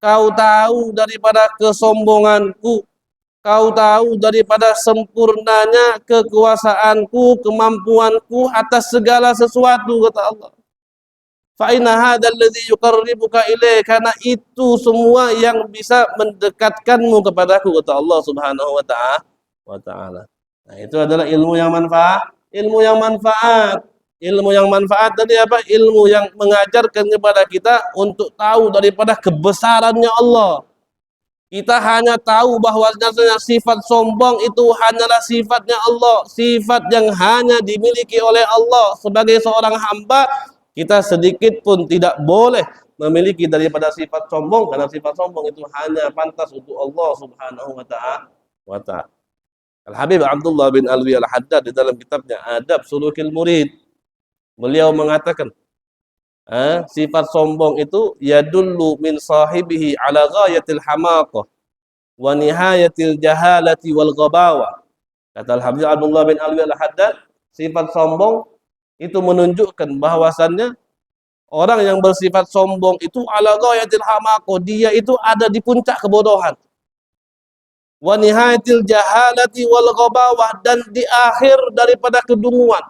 kau tahu daripada kesombonganku, kau tahu daripada sempurnanya kekuasaanku, kemampuanku atas segala sesuatu, kata Allah. Fa inna hadzal ladzi yuqarribuka ilaih, karena itu semua yang bisa mendekatkanmu kepadaku, kata Allah Subhanahu wa taala. Nah, itu adalah ilmu yang manfaat, ilmu yang manfaat. Ilmu yang manfaat tadi apa? Ilmu yang mengajarkan kepada kita untuk tahu daripada kebesarannya Allah. Kita hanya tahu bahwa sifat sombong itu hanyalah sifatnya Allah, sifat yang hanya dimiliki oleh Allah. Sebagai seorang hamba, kita sedikit pun tidak boleh memiliki daripada sifat sombong, karena sifat sombong itu hanya pantas untuk Allah Subhanahu wa taala. Al-Habib Abdullah bin Alwi Al-Haddad di dalam kitabnya Adab Sulukil Murid, beliau mengatakan, sifat sombong itu yadullu min sahibihi ala ghayatil hamaqah wa nihayatil jahalati wal ghabawa. Kata Al-Habib Abdullah bin Alwi Al-Haddad, sifat sombong itu menunjukkan bahwasannya orang yang bersifat sombong itu ala ghayatil hamaqah, dia itu ada di puncak kebodohan. Wa nihayatil jahalati wal ghabawah, dan di akhir daripada kedunguan.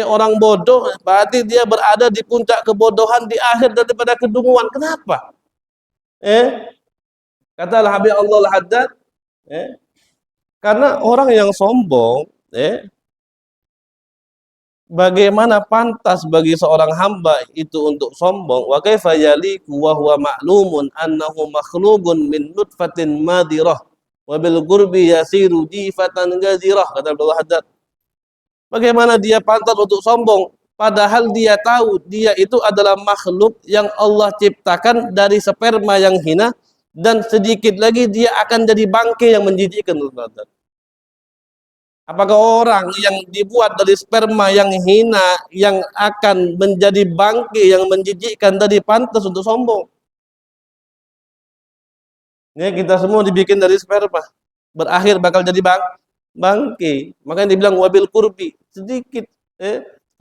Orang bodoh berarti dia berada di puncak kebodohan, di akhir daripada kedunguan. Kenapa? Kata Al-Habib Allah Al-Haddad, karena orang yang sombong, bagaimana pantas bagi seorang hamba itu untuk sombong? Wa kaifa yaliku wa huwa ma'lumun annahu makhluqun min nutfatin madirah wa bil qurbi yasiru jifatan gazirah, kata Abdullah Haddad. Bagaimana dia pantas untuk sombong padahal dia tahu dia itu adalah makhluk yang Allah ciptakan dari sperma yang hina, dan sedikit lagi dia akan jadi bangkai yang menjijikkan. Apakah orang yang dibuat dari sperma yang hina yang akan menjadi bangkai yang menjijikkan tadi pantas untuk sombong? Kita semua dibikin dari sperma, berakhir bakal jadi bangkai. Makanya dibilang wabil kurbi, sedikit.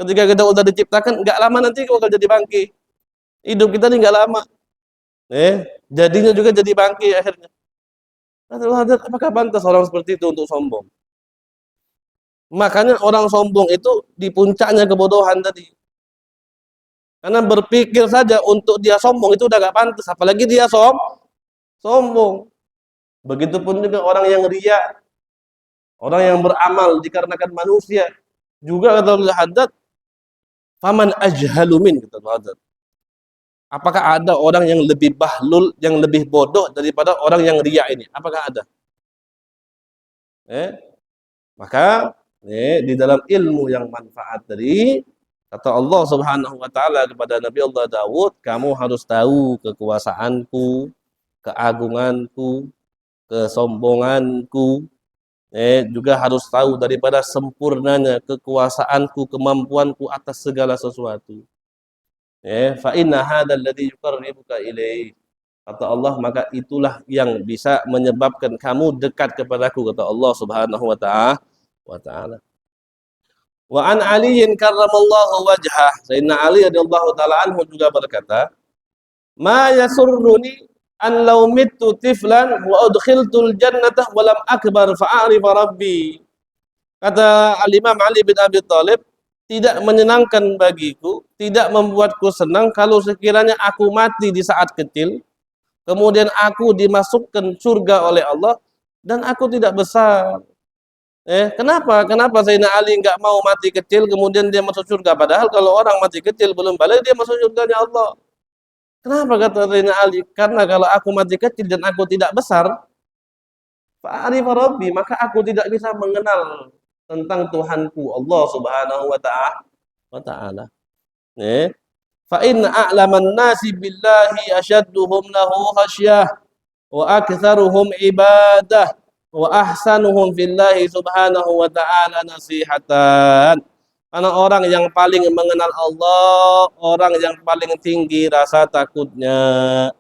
Ketika kita udah diciptakan, nggak lama nanti bakal jadi bangkai. Hidup kita ini nggak lama. Jadinya juga jadi bangkai akhirnya. Apakah pantas orang seperti itu untuk sombong? Makanya orang sombong itu di puncaknya kebodohan tadi. Karena berpikir saja untuk dia sombong itu udah gak pantas, apalagi dia sombong. Begitupun juga orang yang riya, orang yang beramal dikarenakan manusia. Juga kata Allah Haddad, faman ajhalumin, kata Allah Haddad. Apakah ada orang yang lebih bahlul, yang lebih bodoh daripada orang yang riya ini? Apakah ada? Maka di dalam ilmu yang manfaat tadi, kata Allah Subhanahu wa taala kepada Nabi Allah Daud, kamu harus tahu kekuasaanku, keagunganku, kesombonganku, juga harus tahu daripada sempurnanya kekuasaanku, kemampuanku atas segala sesuatu. Fa inna hadzal ladzi yuqarribuka ilaih. Kata Allah, maka itulah yang bisa menyebabkan kamu dekat kepadaku, kata Allah Subhanahu wa taala. Wa an Aliin karramallahu wajhah. Sayyidina Ali radhiyallahu taala anhu juga berkata, "Ma yasurruni an law mittu tiflan wa udkhiltul jannata wa lam akbar fa'arif rabbi." Kata Al-Imam Ali bin Abi Thalib, tidak menyenangkan bagiku, tidak membuatku senang kalau sekiranya aku mati di saat kecil, kemudian aku dimasukkan surga oleh Allah dan aku tidak besar. Kenapa Sayyidina Ali nggak mau mati kecil kemudian dia masuk surga? Padahal kalau orang mati kecil belum balik dia masuk surganya Allah. Kenapa kata Sayyidina Ali? Karena kalau aku mati kecil dan aku tidak besar, fa'arif rabbi, maka aku tidak bisa mengenal tentang Tuhanku Allah Subhanahu wa taala. Fa inna a'laman nasi billahi asyadduhum lahu khasyah wa aktsaruhum ibadah wa ahsanuhum fillahi subhanahu wa ta'ala nasihatan. Karena orang yang paling mengenal Allah, orang yang paling tinggi rasa takutnya.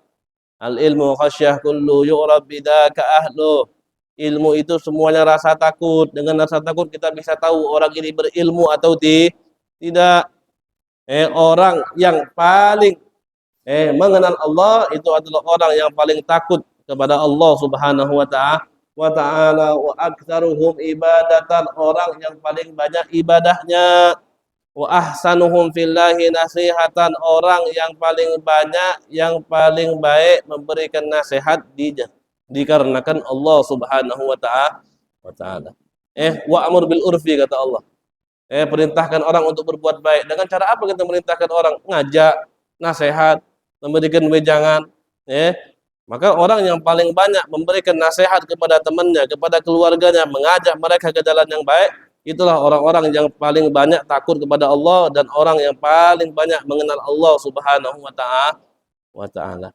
Al ilmu khasyah kullu yu'rab bidzaka ahlu. Ilmu itu semuanya rasa takut. Dengan rasa takut kita bisa tahu orang ini berilmu atau tidak. Orang yang paling mengenal Allah itu adalah orang yang paling takut kepada Allah Subhanahu wa ta'ala wa aktsaruhum ibadatan, orang yang paling banyak ibadahnya, wa ahsanuhum fillahi nasihatan, orang yang paling banyak, yang paling baik memberikan nasihat dikarenakan Allah Subhanahu wa ta'ala. Wa amur bil urfi, kata Allah. Perintahkan orang untuk berbuat baik. Dengan cara apa kita merintahkan orang? Ngajak, nasihat, memberikan wejangan. Maka orang yang paling banyak memberikan nasihat kepada temannya, kepada keluarganya, mengajak mereka ke jalan yang baik, itulah orang-orang yang paling banyak takut kepada Allah dan orang yang paling banyak mengenal Allah Subhanahu wa ta'ala.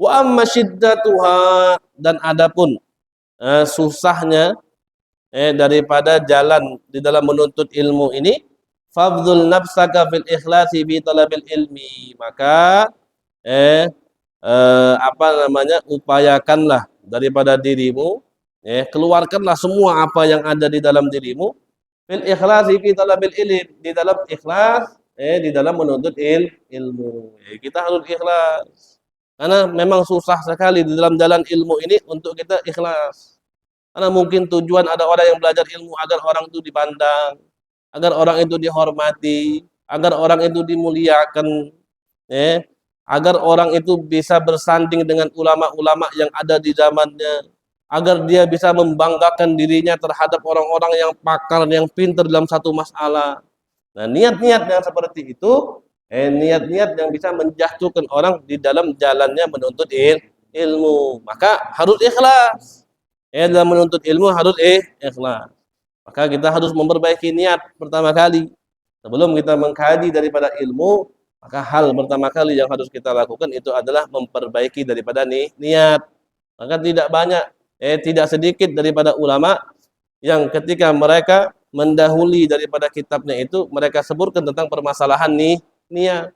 Wa amma syiddatuha, dan adapun susahnya daripada jalan di dalam menuntut ilmu ini, fadhul nafsaka fil ikhlasi bi talabil ilmi, maka upayakanlah daripada dirimu, keluarkanlah semua apa yang ada di dalam dirimu, fil ikhlasi fi talabil ilm, di dalam ikhlas di dalam menuntut ilmu. Kita harus ikhlas, karena memang susah sekali di dalam jalan ilmu ini untuk kita ikhlas. Karena mungkin tujuan ada orang yang belajar ilmu agar orang itu dipandang, agar orang itu dihormati, agar orang itu dimuliakan, agar orang itu bisa bersanding dengan ulama-ulama yang ada di zamannya, agar dia bisa membanggakan dirinya terhadap orang-orang yang pakar, yang pintar dalam satu masalah. Nah, niat-niat yang seperti itu, niat-niat yang bisa menjatuhkan orang di dalam jalannya menuntut ilmu, maka harus ikhlas. Dalam menuntut ilmu harus ikhlas. Maka kita harus memperbaiki niat pertama kali. Sebelum kita mengkaji daripada ilmu, maka hal pertama kali yang harus kita lakukan itu adalah memperbaiki daripada niat. Maka tidak banyak, tidak sedikit daripada ulama yang ketika mereka mendahului daripada kitabnya itu, mereka sebutkan tentang permasalahan niat.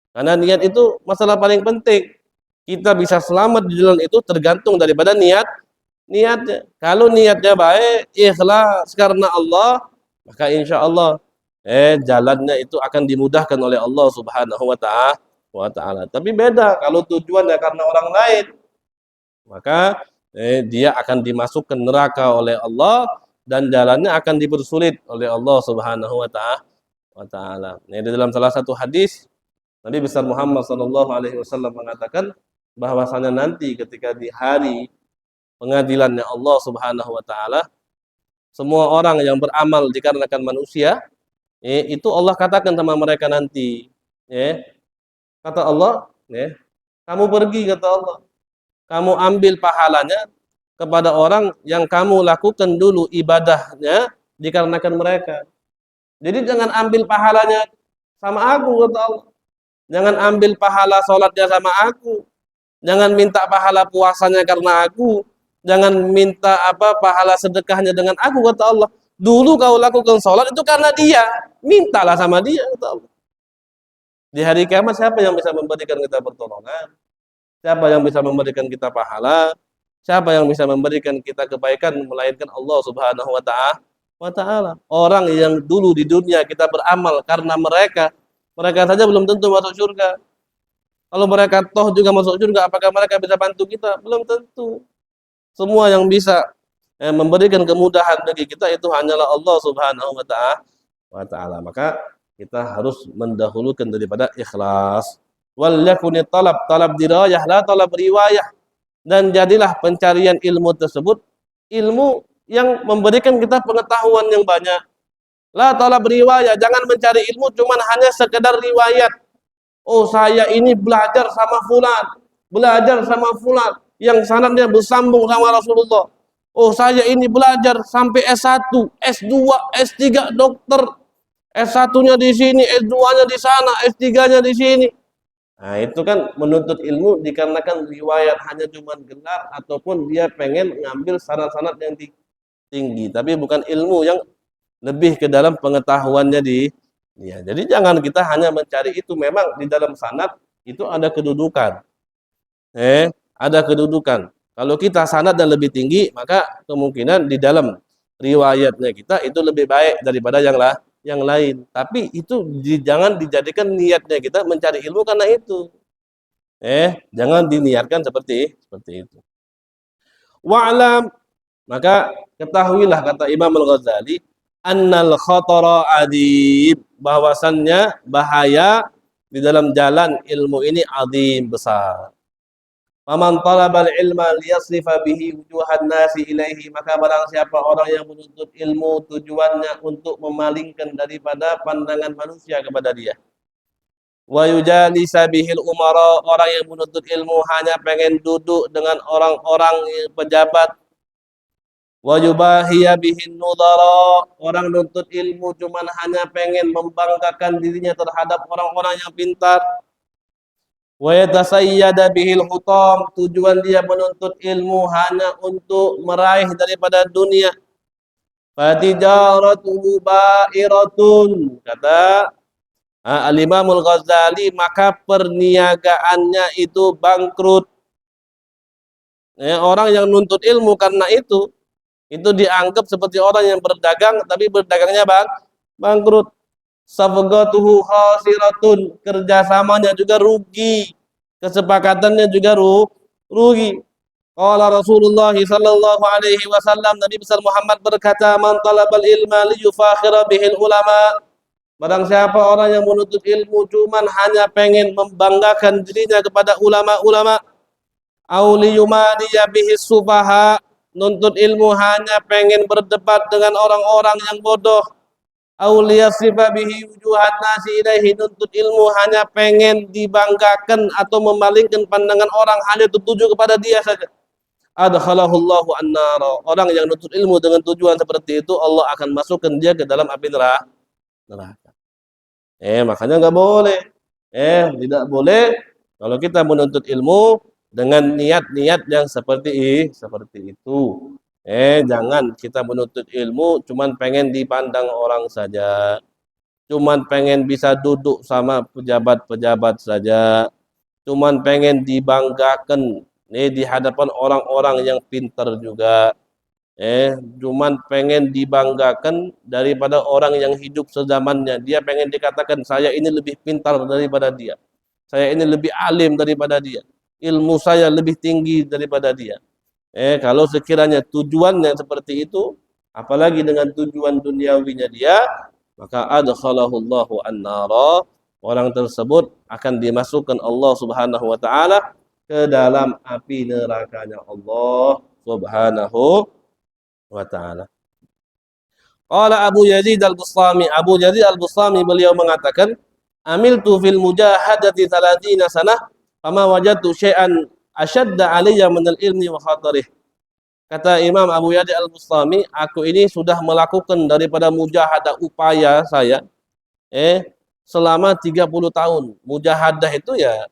Karena niat itu masalah paling penting. Kita bisa selamat di jalan itu tergantung daripada niatnya. Kalau niatnya baik, ikhlas karena Allah, maka insya Allah jalannya itu akan dimudahkan oleh Allah Subhanahu wa ta'ala. Tapi beda kalau tujuannya karena orang lain, maka dia akan dimasukkan neraka oleh Allah dan jalannya akan dipersulit oleh Allah Subhanahu wa ta'ala. Di dalam salah satu hadis, Nabi besar Muhammad sallallahu alaihi wasallam mengatakan bahwasanya nanti ketika di hari pengadilannya Allah Subhanahu wa ta'ala, semua orang yang beramal dikarenakan manusia, itu Allah katakan sama mereka nanti, kata Allah, kamu pergi, kata Allah, kamu ambil pahalanya kepada orang yang kamu lakukan dulu ibadahnya dikarenakan mereka. Jadi jangan ambil pahalanya sama aku, kata Allah. Jangan ambil pahala sholatnya sama aku. Jangan minta pahala puasanya karena aku. Jangan minta pahala sedekahnya dengan aku, kata Allah. Dulu kau lakukan sholat itu karena dia. Mintalah sama dia, kata Allah. Di hari kiamat siapa yang bisa memberikan kita pertolongan? Siapa yang bisa memberikan kita pahala? Siapa yang bisa memberikan kita kebaikan melainkan Allah Subhanahu wa ta'ala. Orang yang dulu di dunia kita beramal karena mereka saja belum tentu masuk surga. Kalau mereka toh juga masuk surga, apakah mereka bisa bantu kita? Belum tentu. Semua yang bisa memberikan kemudahan bagi kita itu hanyalah Allah Subhanahu wa ta'ala. Maka kita harus mendahulukan daripada ikhlas. Wal yakuni talab dirayah la talab riwayah. Dan jadilah pencarian ilmu tersebut ilmu yang memberikan kita pengetahuan yang banyak. La talab riwayah, jangan mencari ilmu cuman hanya sekedar riwayat. Oh, saya ini belajar sama fulan, yang sanadnya bersambung sama Rasulullah. Oh, saya ini belajar sampai S1, S2, S3 dokter, S1-nya di sini, S2-nya di sana, S3-nya di sini. Nah, itu kan menuntut ilmu dikarenakan riwayat hanya cuma gelar ataupun dia pengen ngambil sanad-sanad yang tinggi, tapi bukan ilmu yang lebih ke dalam pengetahuannya di dia. Jadi jangan kita hanya mencari itu, memang di dalam sanad itu ada kedudukan. Ada kedudukan. Kalau kita sanad dan lebih tinggi, maka kemungkinan di dalam riwayatnya kita itu lebih baik daripada yang lain. Tapi itu jangan dijadikan niatnya kita mencari ilmu karena itu. Jangan diniatkan seperti itu. Wa'lam, maka ketahuilah kata Imam Al-Ghazali, annal khatara adib, bahwasannya bahaya di dalam jalan ilmu ini adim, besar. Faman talabal ilma liyasrifa bihi wujuhan nasi ilaihi, maka barang siapa orang yang menuntut ilmu tujuannya untuk memalingkan daripada pandangan manusia kepada dia. Wa yujalisa bihil umara, orang yang menuntut ilmu hanya pengen duduk dengan orang-orang pejabat. Wa yubahiya bihin nudara, orang menuntut ilmu cuman hanya pengen membanggakan dirinya terhadap orang-orang yang pintar. Wa yatasayyada bihil hutam, tujuan dia menuntut ilmu hanya untuk meraih daripada dunia. Fatijaratuhu ba'iratun, kata Al-Imam Al-Ghazali, maka perniagaannya itu bangkrut. Orang yang nuntut ilmu karena itu dianggap seperti orang yang berdagang, tapi berdagangnya bangkrut. Safaqatuhu khasiratun, kerjasamanya juga rugi, kesepakatannya juga rugi. Qala Rasulullah sallallahu alaihi wasallam, Nabi besar Muhammad berkata, man talabal ilma liyufakhira bihil ulama, barang siapa orang yang menuntut ilmu cuman hanya pengen membanggakan dirinya kepada ulama-ulama, au liyumadiya bihis sufaha, nuntut ilmu hanya pengen berdebat dengan orang-orang yang bodoh, auliya sifa bihi wujuhan nasi ilaihi, nuntut ilmu hanya pengen dibanggakan atau memalingkan pandangan orang, hanya tertuju kepada dia saja. Adkhalahullahu an-nara, orang yang nuntut ilmu dengan tujuan seperti itu Allah akan masukkan dia ke dalam api neraka. Makanya nggak boleh. Tidak boleh kalau kita menuntut ilmu dengan niat-niat yang seperti itu. Jangan kita menuntut ilmu cuman pengen dipandang orang saja, cuman pengen bisa duduk sama pejabat-pejabat saja, cuman pengen dibanggakan di hadapan orang-orang yang pintar juga, cuman pengen dibanggakan daripada orang yang hidup sezamannya, dia pengen dikatakan saya ini lebih pintar daripada dia, saya ini lebih alim daripada dia, ilmu saya lebih tinggi daripada dia. Kalau sekiranya tujuannya seperti itu, apalagi dengan tujuan duniawinya dia, maka adkhalahullahu an-nara, orang tersebut akan dimasukkan Allah Subhanahu wa taala ke dalam api nerakanya Allah Subhanahu wa taala. Qala Abu Yazid Al-Bustami, Abu Yazid Al-Bustami beliau mengatakan, amiltu fil mujahadati 30 sanah, fama wajadtu syai'an asyadda alayya minal ilmi wa khatarih. Kata Imam Abu Yazid Al-Bustami, aku ini sudah melakukan daripada mujahadah upaya saya selama 30 tahun. Mujahadah itu ya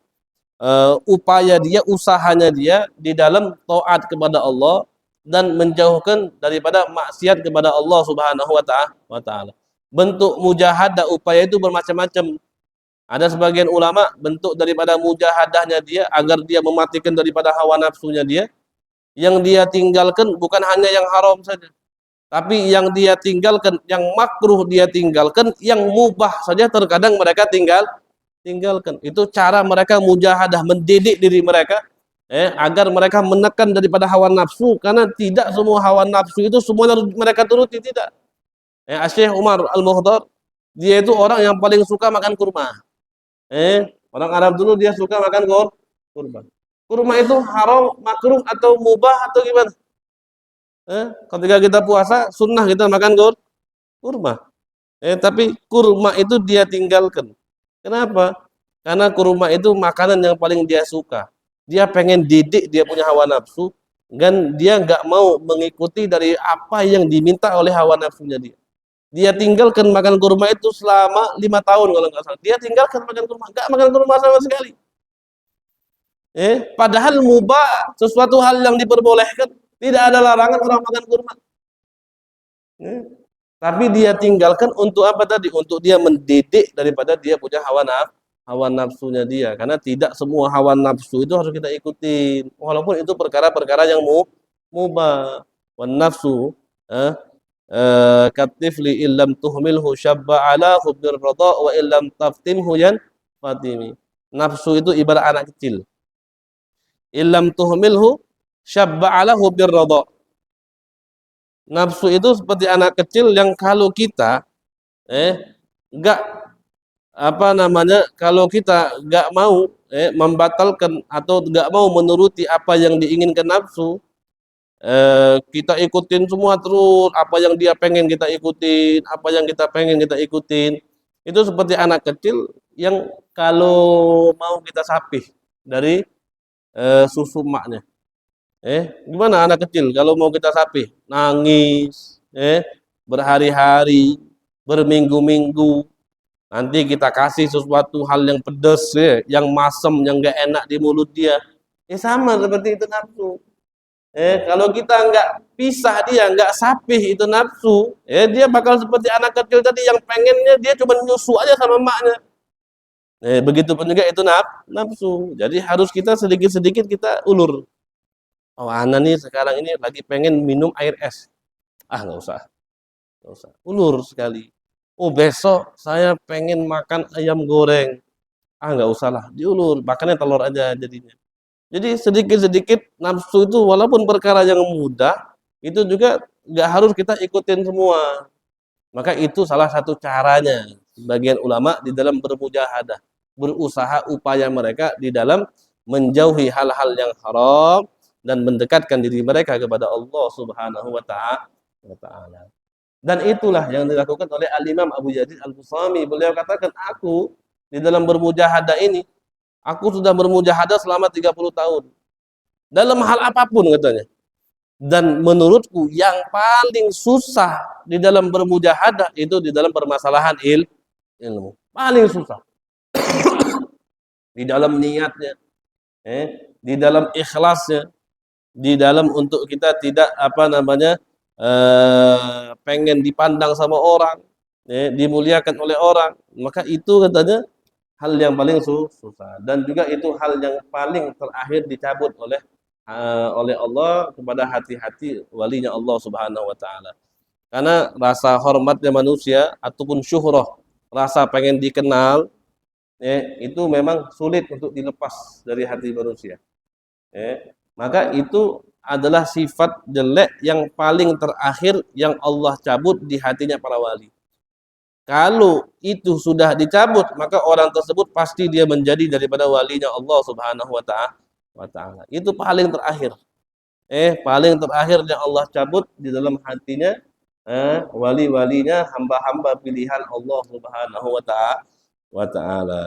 upaya dia, usahanya dia di dalam taat kepada Allah dan menjauhkan daripada maksiat kepada Allah Subhanahu wa taala. Bentuk mujahadah upaya itu bermacam-macam. Ada sebagian ulama bentuk daripada mujahadahnya dia agar dia mematikan daripada hawa nafsunya dia. Yang dia tinggalkan bukan hanya yang haram saja, tapi yang dia tinggalkan, yang makruh dia tinggalkan, yang mubah saja terkadang mereka tinggalkan. Itu cara mereka mujahadah, mendidik diri mereka agar mereka menekan daripada hawa nafsu, karena tidak semua hawa nafsu itu semuanya mereka turuti, tidak. Syekh Umar Al-Mukhdar, dia itu orang yang paling suka makan kurma. Orang Arab dulu dia suka makan kurma. Kurma itu haram, makruh atau mubah atau gimana? Ketika kita puasa, sunnah kita makan kurma. Tapi kurma itu dia tinggalkan. Kenapa? Karena kurma itu makanan yang paling dia suka. Dia pengen didik dia punya hawa nafsu, dan dia nggak mau mengikuti dari apa yang diminta oleh hawa nafsunya dia. Dia tinggalkan makan kurma itu selama 5 tahun kalau nggak salah. Dia tinggalkan makan kurma, nggak makan kurma sama sekali. Padahal mubah, sesuatu hal yang diperbolehkan, tidak ada larangan orang makan kurma. Tapi dia tinggalkan untuk apa tadi? Untuk dia mendidik daripada dia punya hawa nafsunya dia. Karena tidak semua hawa nafsu itu harus kita ikutin. Walaupun itu perkara-perkara yang mubah. Wan nafsu katifli illam tuhmilhu syabba ala hubdir rada wa illam taftimhu yan fatimi. Nafsu itu ibarat anak kecil. Illam tuhmilhu syabba ala hubdir rada. Nafsu itu seperti anak kecil yang kalau kita enggak kalau kita enggak mau membatalkan atau enggak mau menuruti apa yang diinginkan nafsu, kita ikutin semua terus, apa yang dia pengen kita ikutin, apa yang kita pengen kita ikutin. Itu seperti anak kecil yang kalau mau kita sapih dari susu maknya. Gimana anak kecil kalau mau kita sapih? Nangis, berhari-hari, berminggu-minggu. Nanti kita kasih sesuatu hal yang pedas, yang masam, yang gak enak di mulut dia. Sama seperti itu nafsu. Kalau kita nggak pisah dia, nggak sapih itu nafsu, dia bakal seperti anak kecil tadi yang pengennya dia cuma nyusu aja sama emaknya. Begitupun juga itu nafsu. Jadi harus kita sedikit-sedikit kita ulur. Oh, ana nih sekarang ini lagi pengen minum air es. Nggak usah. Nggak usah. Ulur sekali. Oh, besok saya pengen makan ayam goreng. Nggak usah lah. Diulur. Makannya telur aja jadinya. Jadi sedikit-sedikit nafsu itu walaupun perkara yang mudah, itu juga nggak harus kita ikutin semua. Maka itu salah satu caranya. Sebagian ulama di dalam bermujahadah. Berusaha upaya mereka di dalam menjauhi hal-hal yang haram dan mendekatkan diri mereka kepada Allah Subhanahu wa ta'ala. Dan itulah yang dilakukan oleh Al-Imam Abu Yazid Al-Bustami. Beliau katakan, aku di dalam bermujahadah ini, aku sudah bermujahadah selama 30 tahun. Dalam hal apapun katanya. Dan menurutku yang paling susah di dalam bermujahadah itu di dalam permasalahan ilmu. Paling susah. Di dalam niatnya. Di dalam ikhlasnya. Di dalam untuk kita tidak pengen dipandang sama orang, dimuliakan oleh orang, maka itu katanya hal yang paling susah dan juga itu hal yang paling terakhir dicabut oleh Allah kepada hati-hati walinya Allah Subhanahu wa taala. Karena rasa hormatnya manusia ataupun syuhrah, rasa pengen dikenal, itu memang sulit untuk dilepas dari hati manusia. Maka itu adalah sifat jelek yang paling terakhir yang Allah cabut di hatinya para wali. Kalau itu sudah dicabut, maka orang tersebut pasti dia menjadi daripada walinya Allah Subhanahu wa ta'ala. Itu paling terakhir. Paling terakhir yang Allah cabut di dalam hatinya wali-walinya, hamba-hamba pilihan Allah Subhanahu wa ta'ala.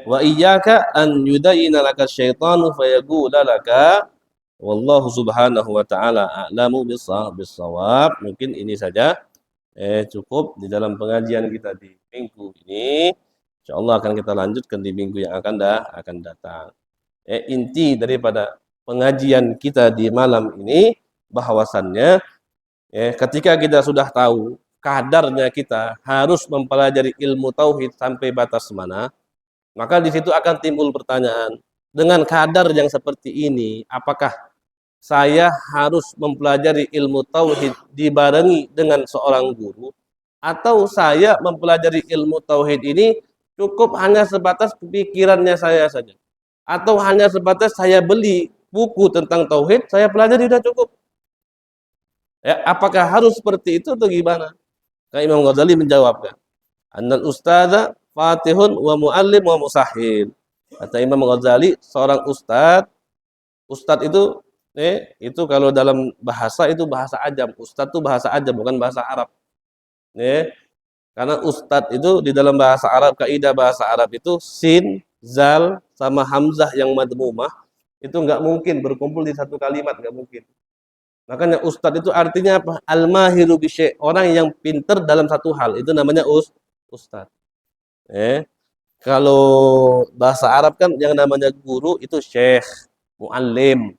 Wa iyyaka an yudayyina laka syaitanu fayaqula laka wallahu subhanahu wa ta'ala a'lamu bis-shawab. Mungkin ini saja cukup di dalam pengajian kita di minggu ini. Insyaallah akan kita lanjutkan di minggu yang akan datang. Inti daripada pengajian kita di malam ini bahwasannya ketika kita sudah tahu kadarnya kita harus mempelajari ilmu tauhid sampai batas mana, maka di situ akan timbul pertanyaan, dengan kadar yang seperti ini, apakah saya harus mempelajari ilmu tauhid dibarengi dengan seorang guru, atau saya mempelajari ilmu tauhid ini cukup hanya sebatas pikirannya saya saja, atau hanya sebatas saya beli buku tentang tauhid, saya pelajari sudah cukup. Apakah harus seperti itu atau gimana? Kak Imam Ghazali menjawabkan, annal ustadza fatihun wa muallim wa musahhil. Kata Imam Ghazali, seorang ustadz itu kalau dalam bahasa itu bahasa ajam. Ustadz itu bahasa ajam, bukan bahasa Arab. Karena ustadz itu di dalam bahasa Arab, kaidah bahasa Arab itu sin, zal, sama hamzah yang madmumah itu nggak mungkin berkumpul di satu kalimat, nggak mungkin. Makanya ustadz itu artinya apa? Al-mahiru bisyai, orang yang pinter dalam satu hal, itu namanya ustadz. Kalau bahasa Arab kan yang namanya guru itu syekh, muallim.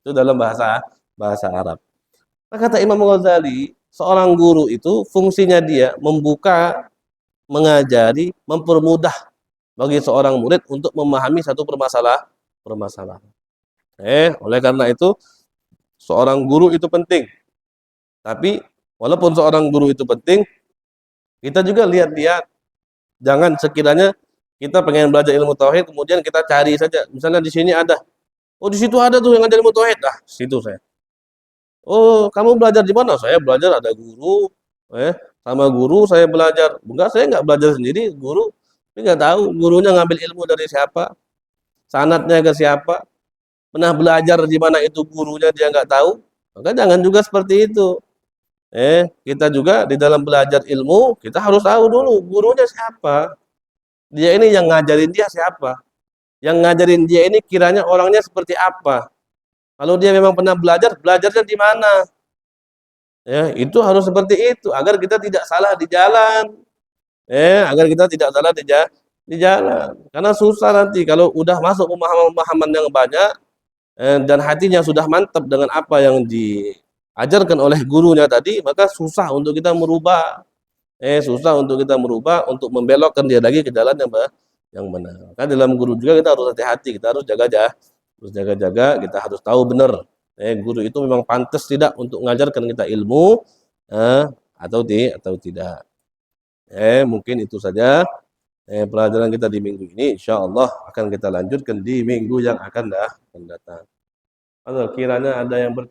Itu dalam bahasa bahasa Arab. Nah, kata Imam Ghazali, seorang guru itu fungsinya dia membuka, mengajari, mempermudah bagi seorang murid untuk memahami satu permasalahan. Oleh karena itu seorang guru itu penting. Tapi walaupun seorang guru itu penting, kita juga lihat-lihat, jangan sekiranya kita pengen belajar ilmu tauhid kemudian kita cari saja. Misalnya di sini ada, oh di situ ada tuh yang ngajar ilmu tauhid, situ saya. Oh, kamu belajar di mana? Saya belajar ada guru, sama guru saya belajar. Enggak, saya enggak belajar sendiri, guru. Saya enggak tahu gurunya ngambil ilmu dari siapa, sanadnya ke siapa, pernah belajar di mana itu gurunya dia enggak tahu. Maka jangan juga seperti itu. Kita juga di dalam belajar ilmu, kita harus tahu dulu gurunya siapa. Dia ini yang ngajarin dia siapa. Yang ngajarin dia ini kiranya orangnya seperti apa. Kalau dia memang pernah belajar, belajarnya di mana? Itu harus seperti itu agar kita tidak salah di jalan. Agar kita tidak salah di jalan. Karena susah nanti kalau udah masuk pemahaman-pemahaman yang banyak dan hatinya sudah mantap dengan apa yang diajarkan oleh gurunya tadi, maka susah untuk kita merubah. Susah untuk kita merubah, untuk membelokkan dia lagi ke jalan yang benar. Kan dalam guru juga kita harus hati-hati, kita harus jaga-jaga, kita harus tahu benar. Guru itu memang pantas tidak untuk mengajarkan kita ilmu atau tidak. Mungkin itu saja pelajaran kita di minggu ini. Insya Allah akan kita lanjutkan di minggu yang akan datang. Kalau kiranya ada yang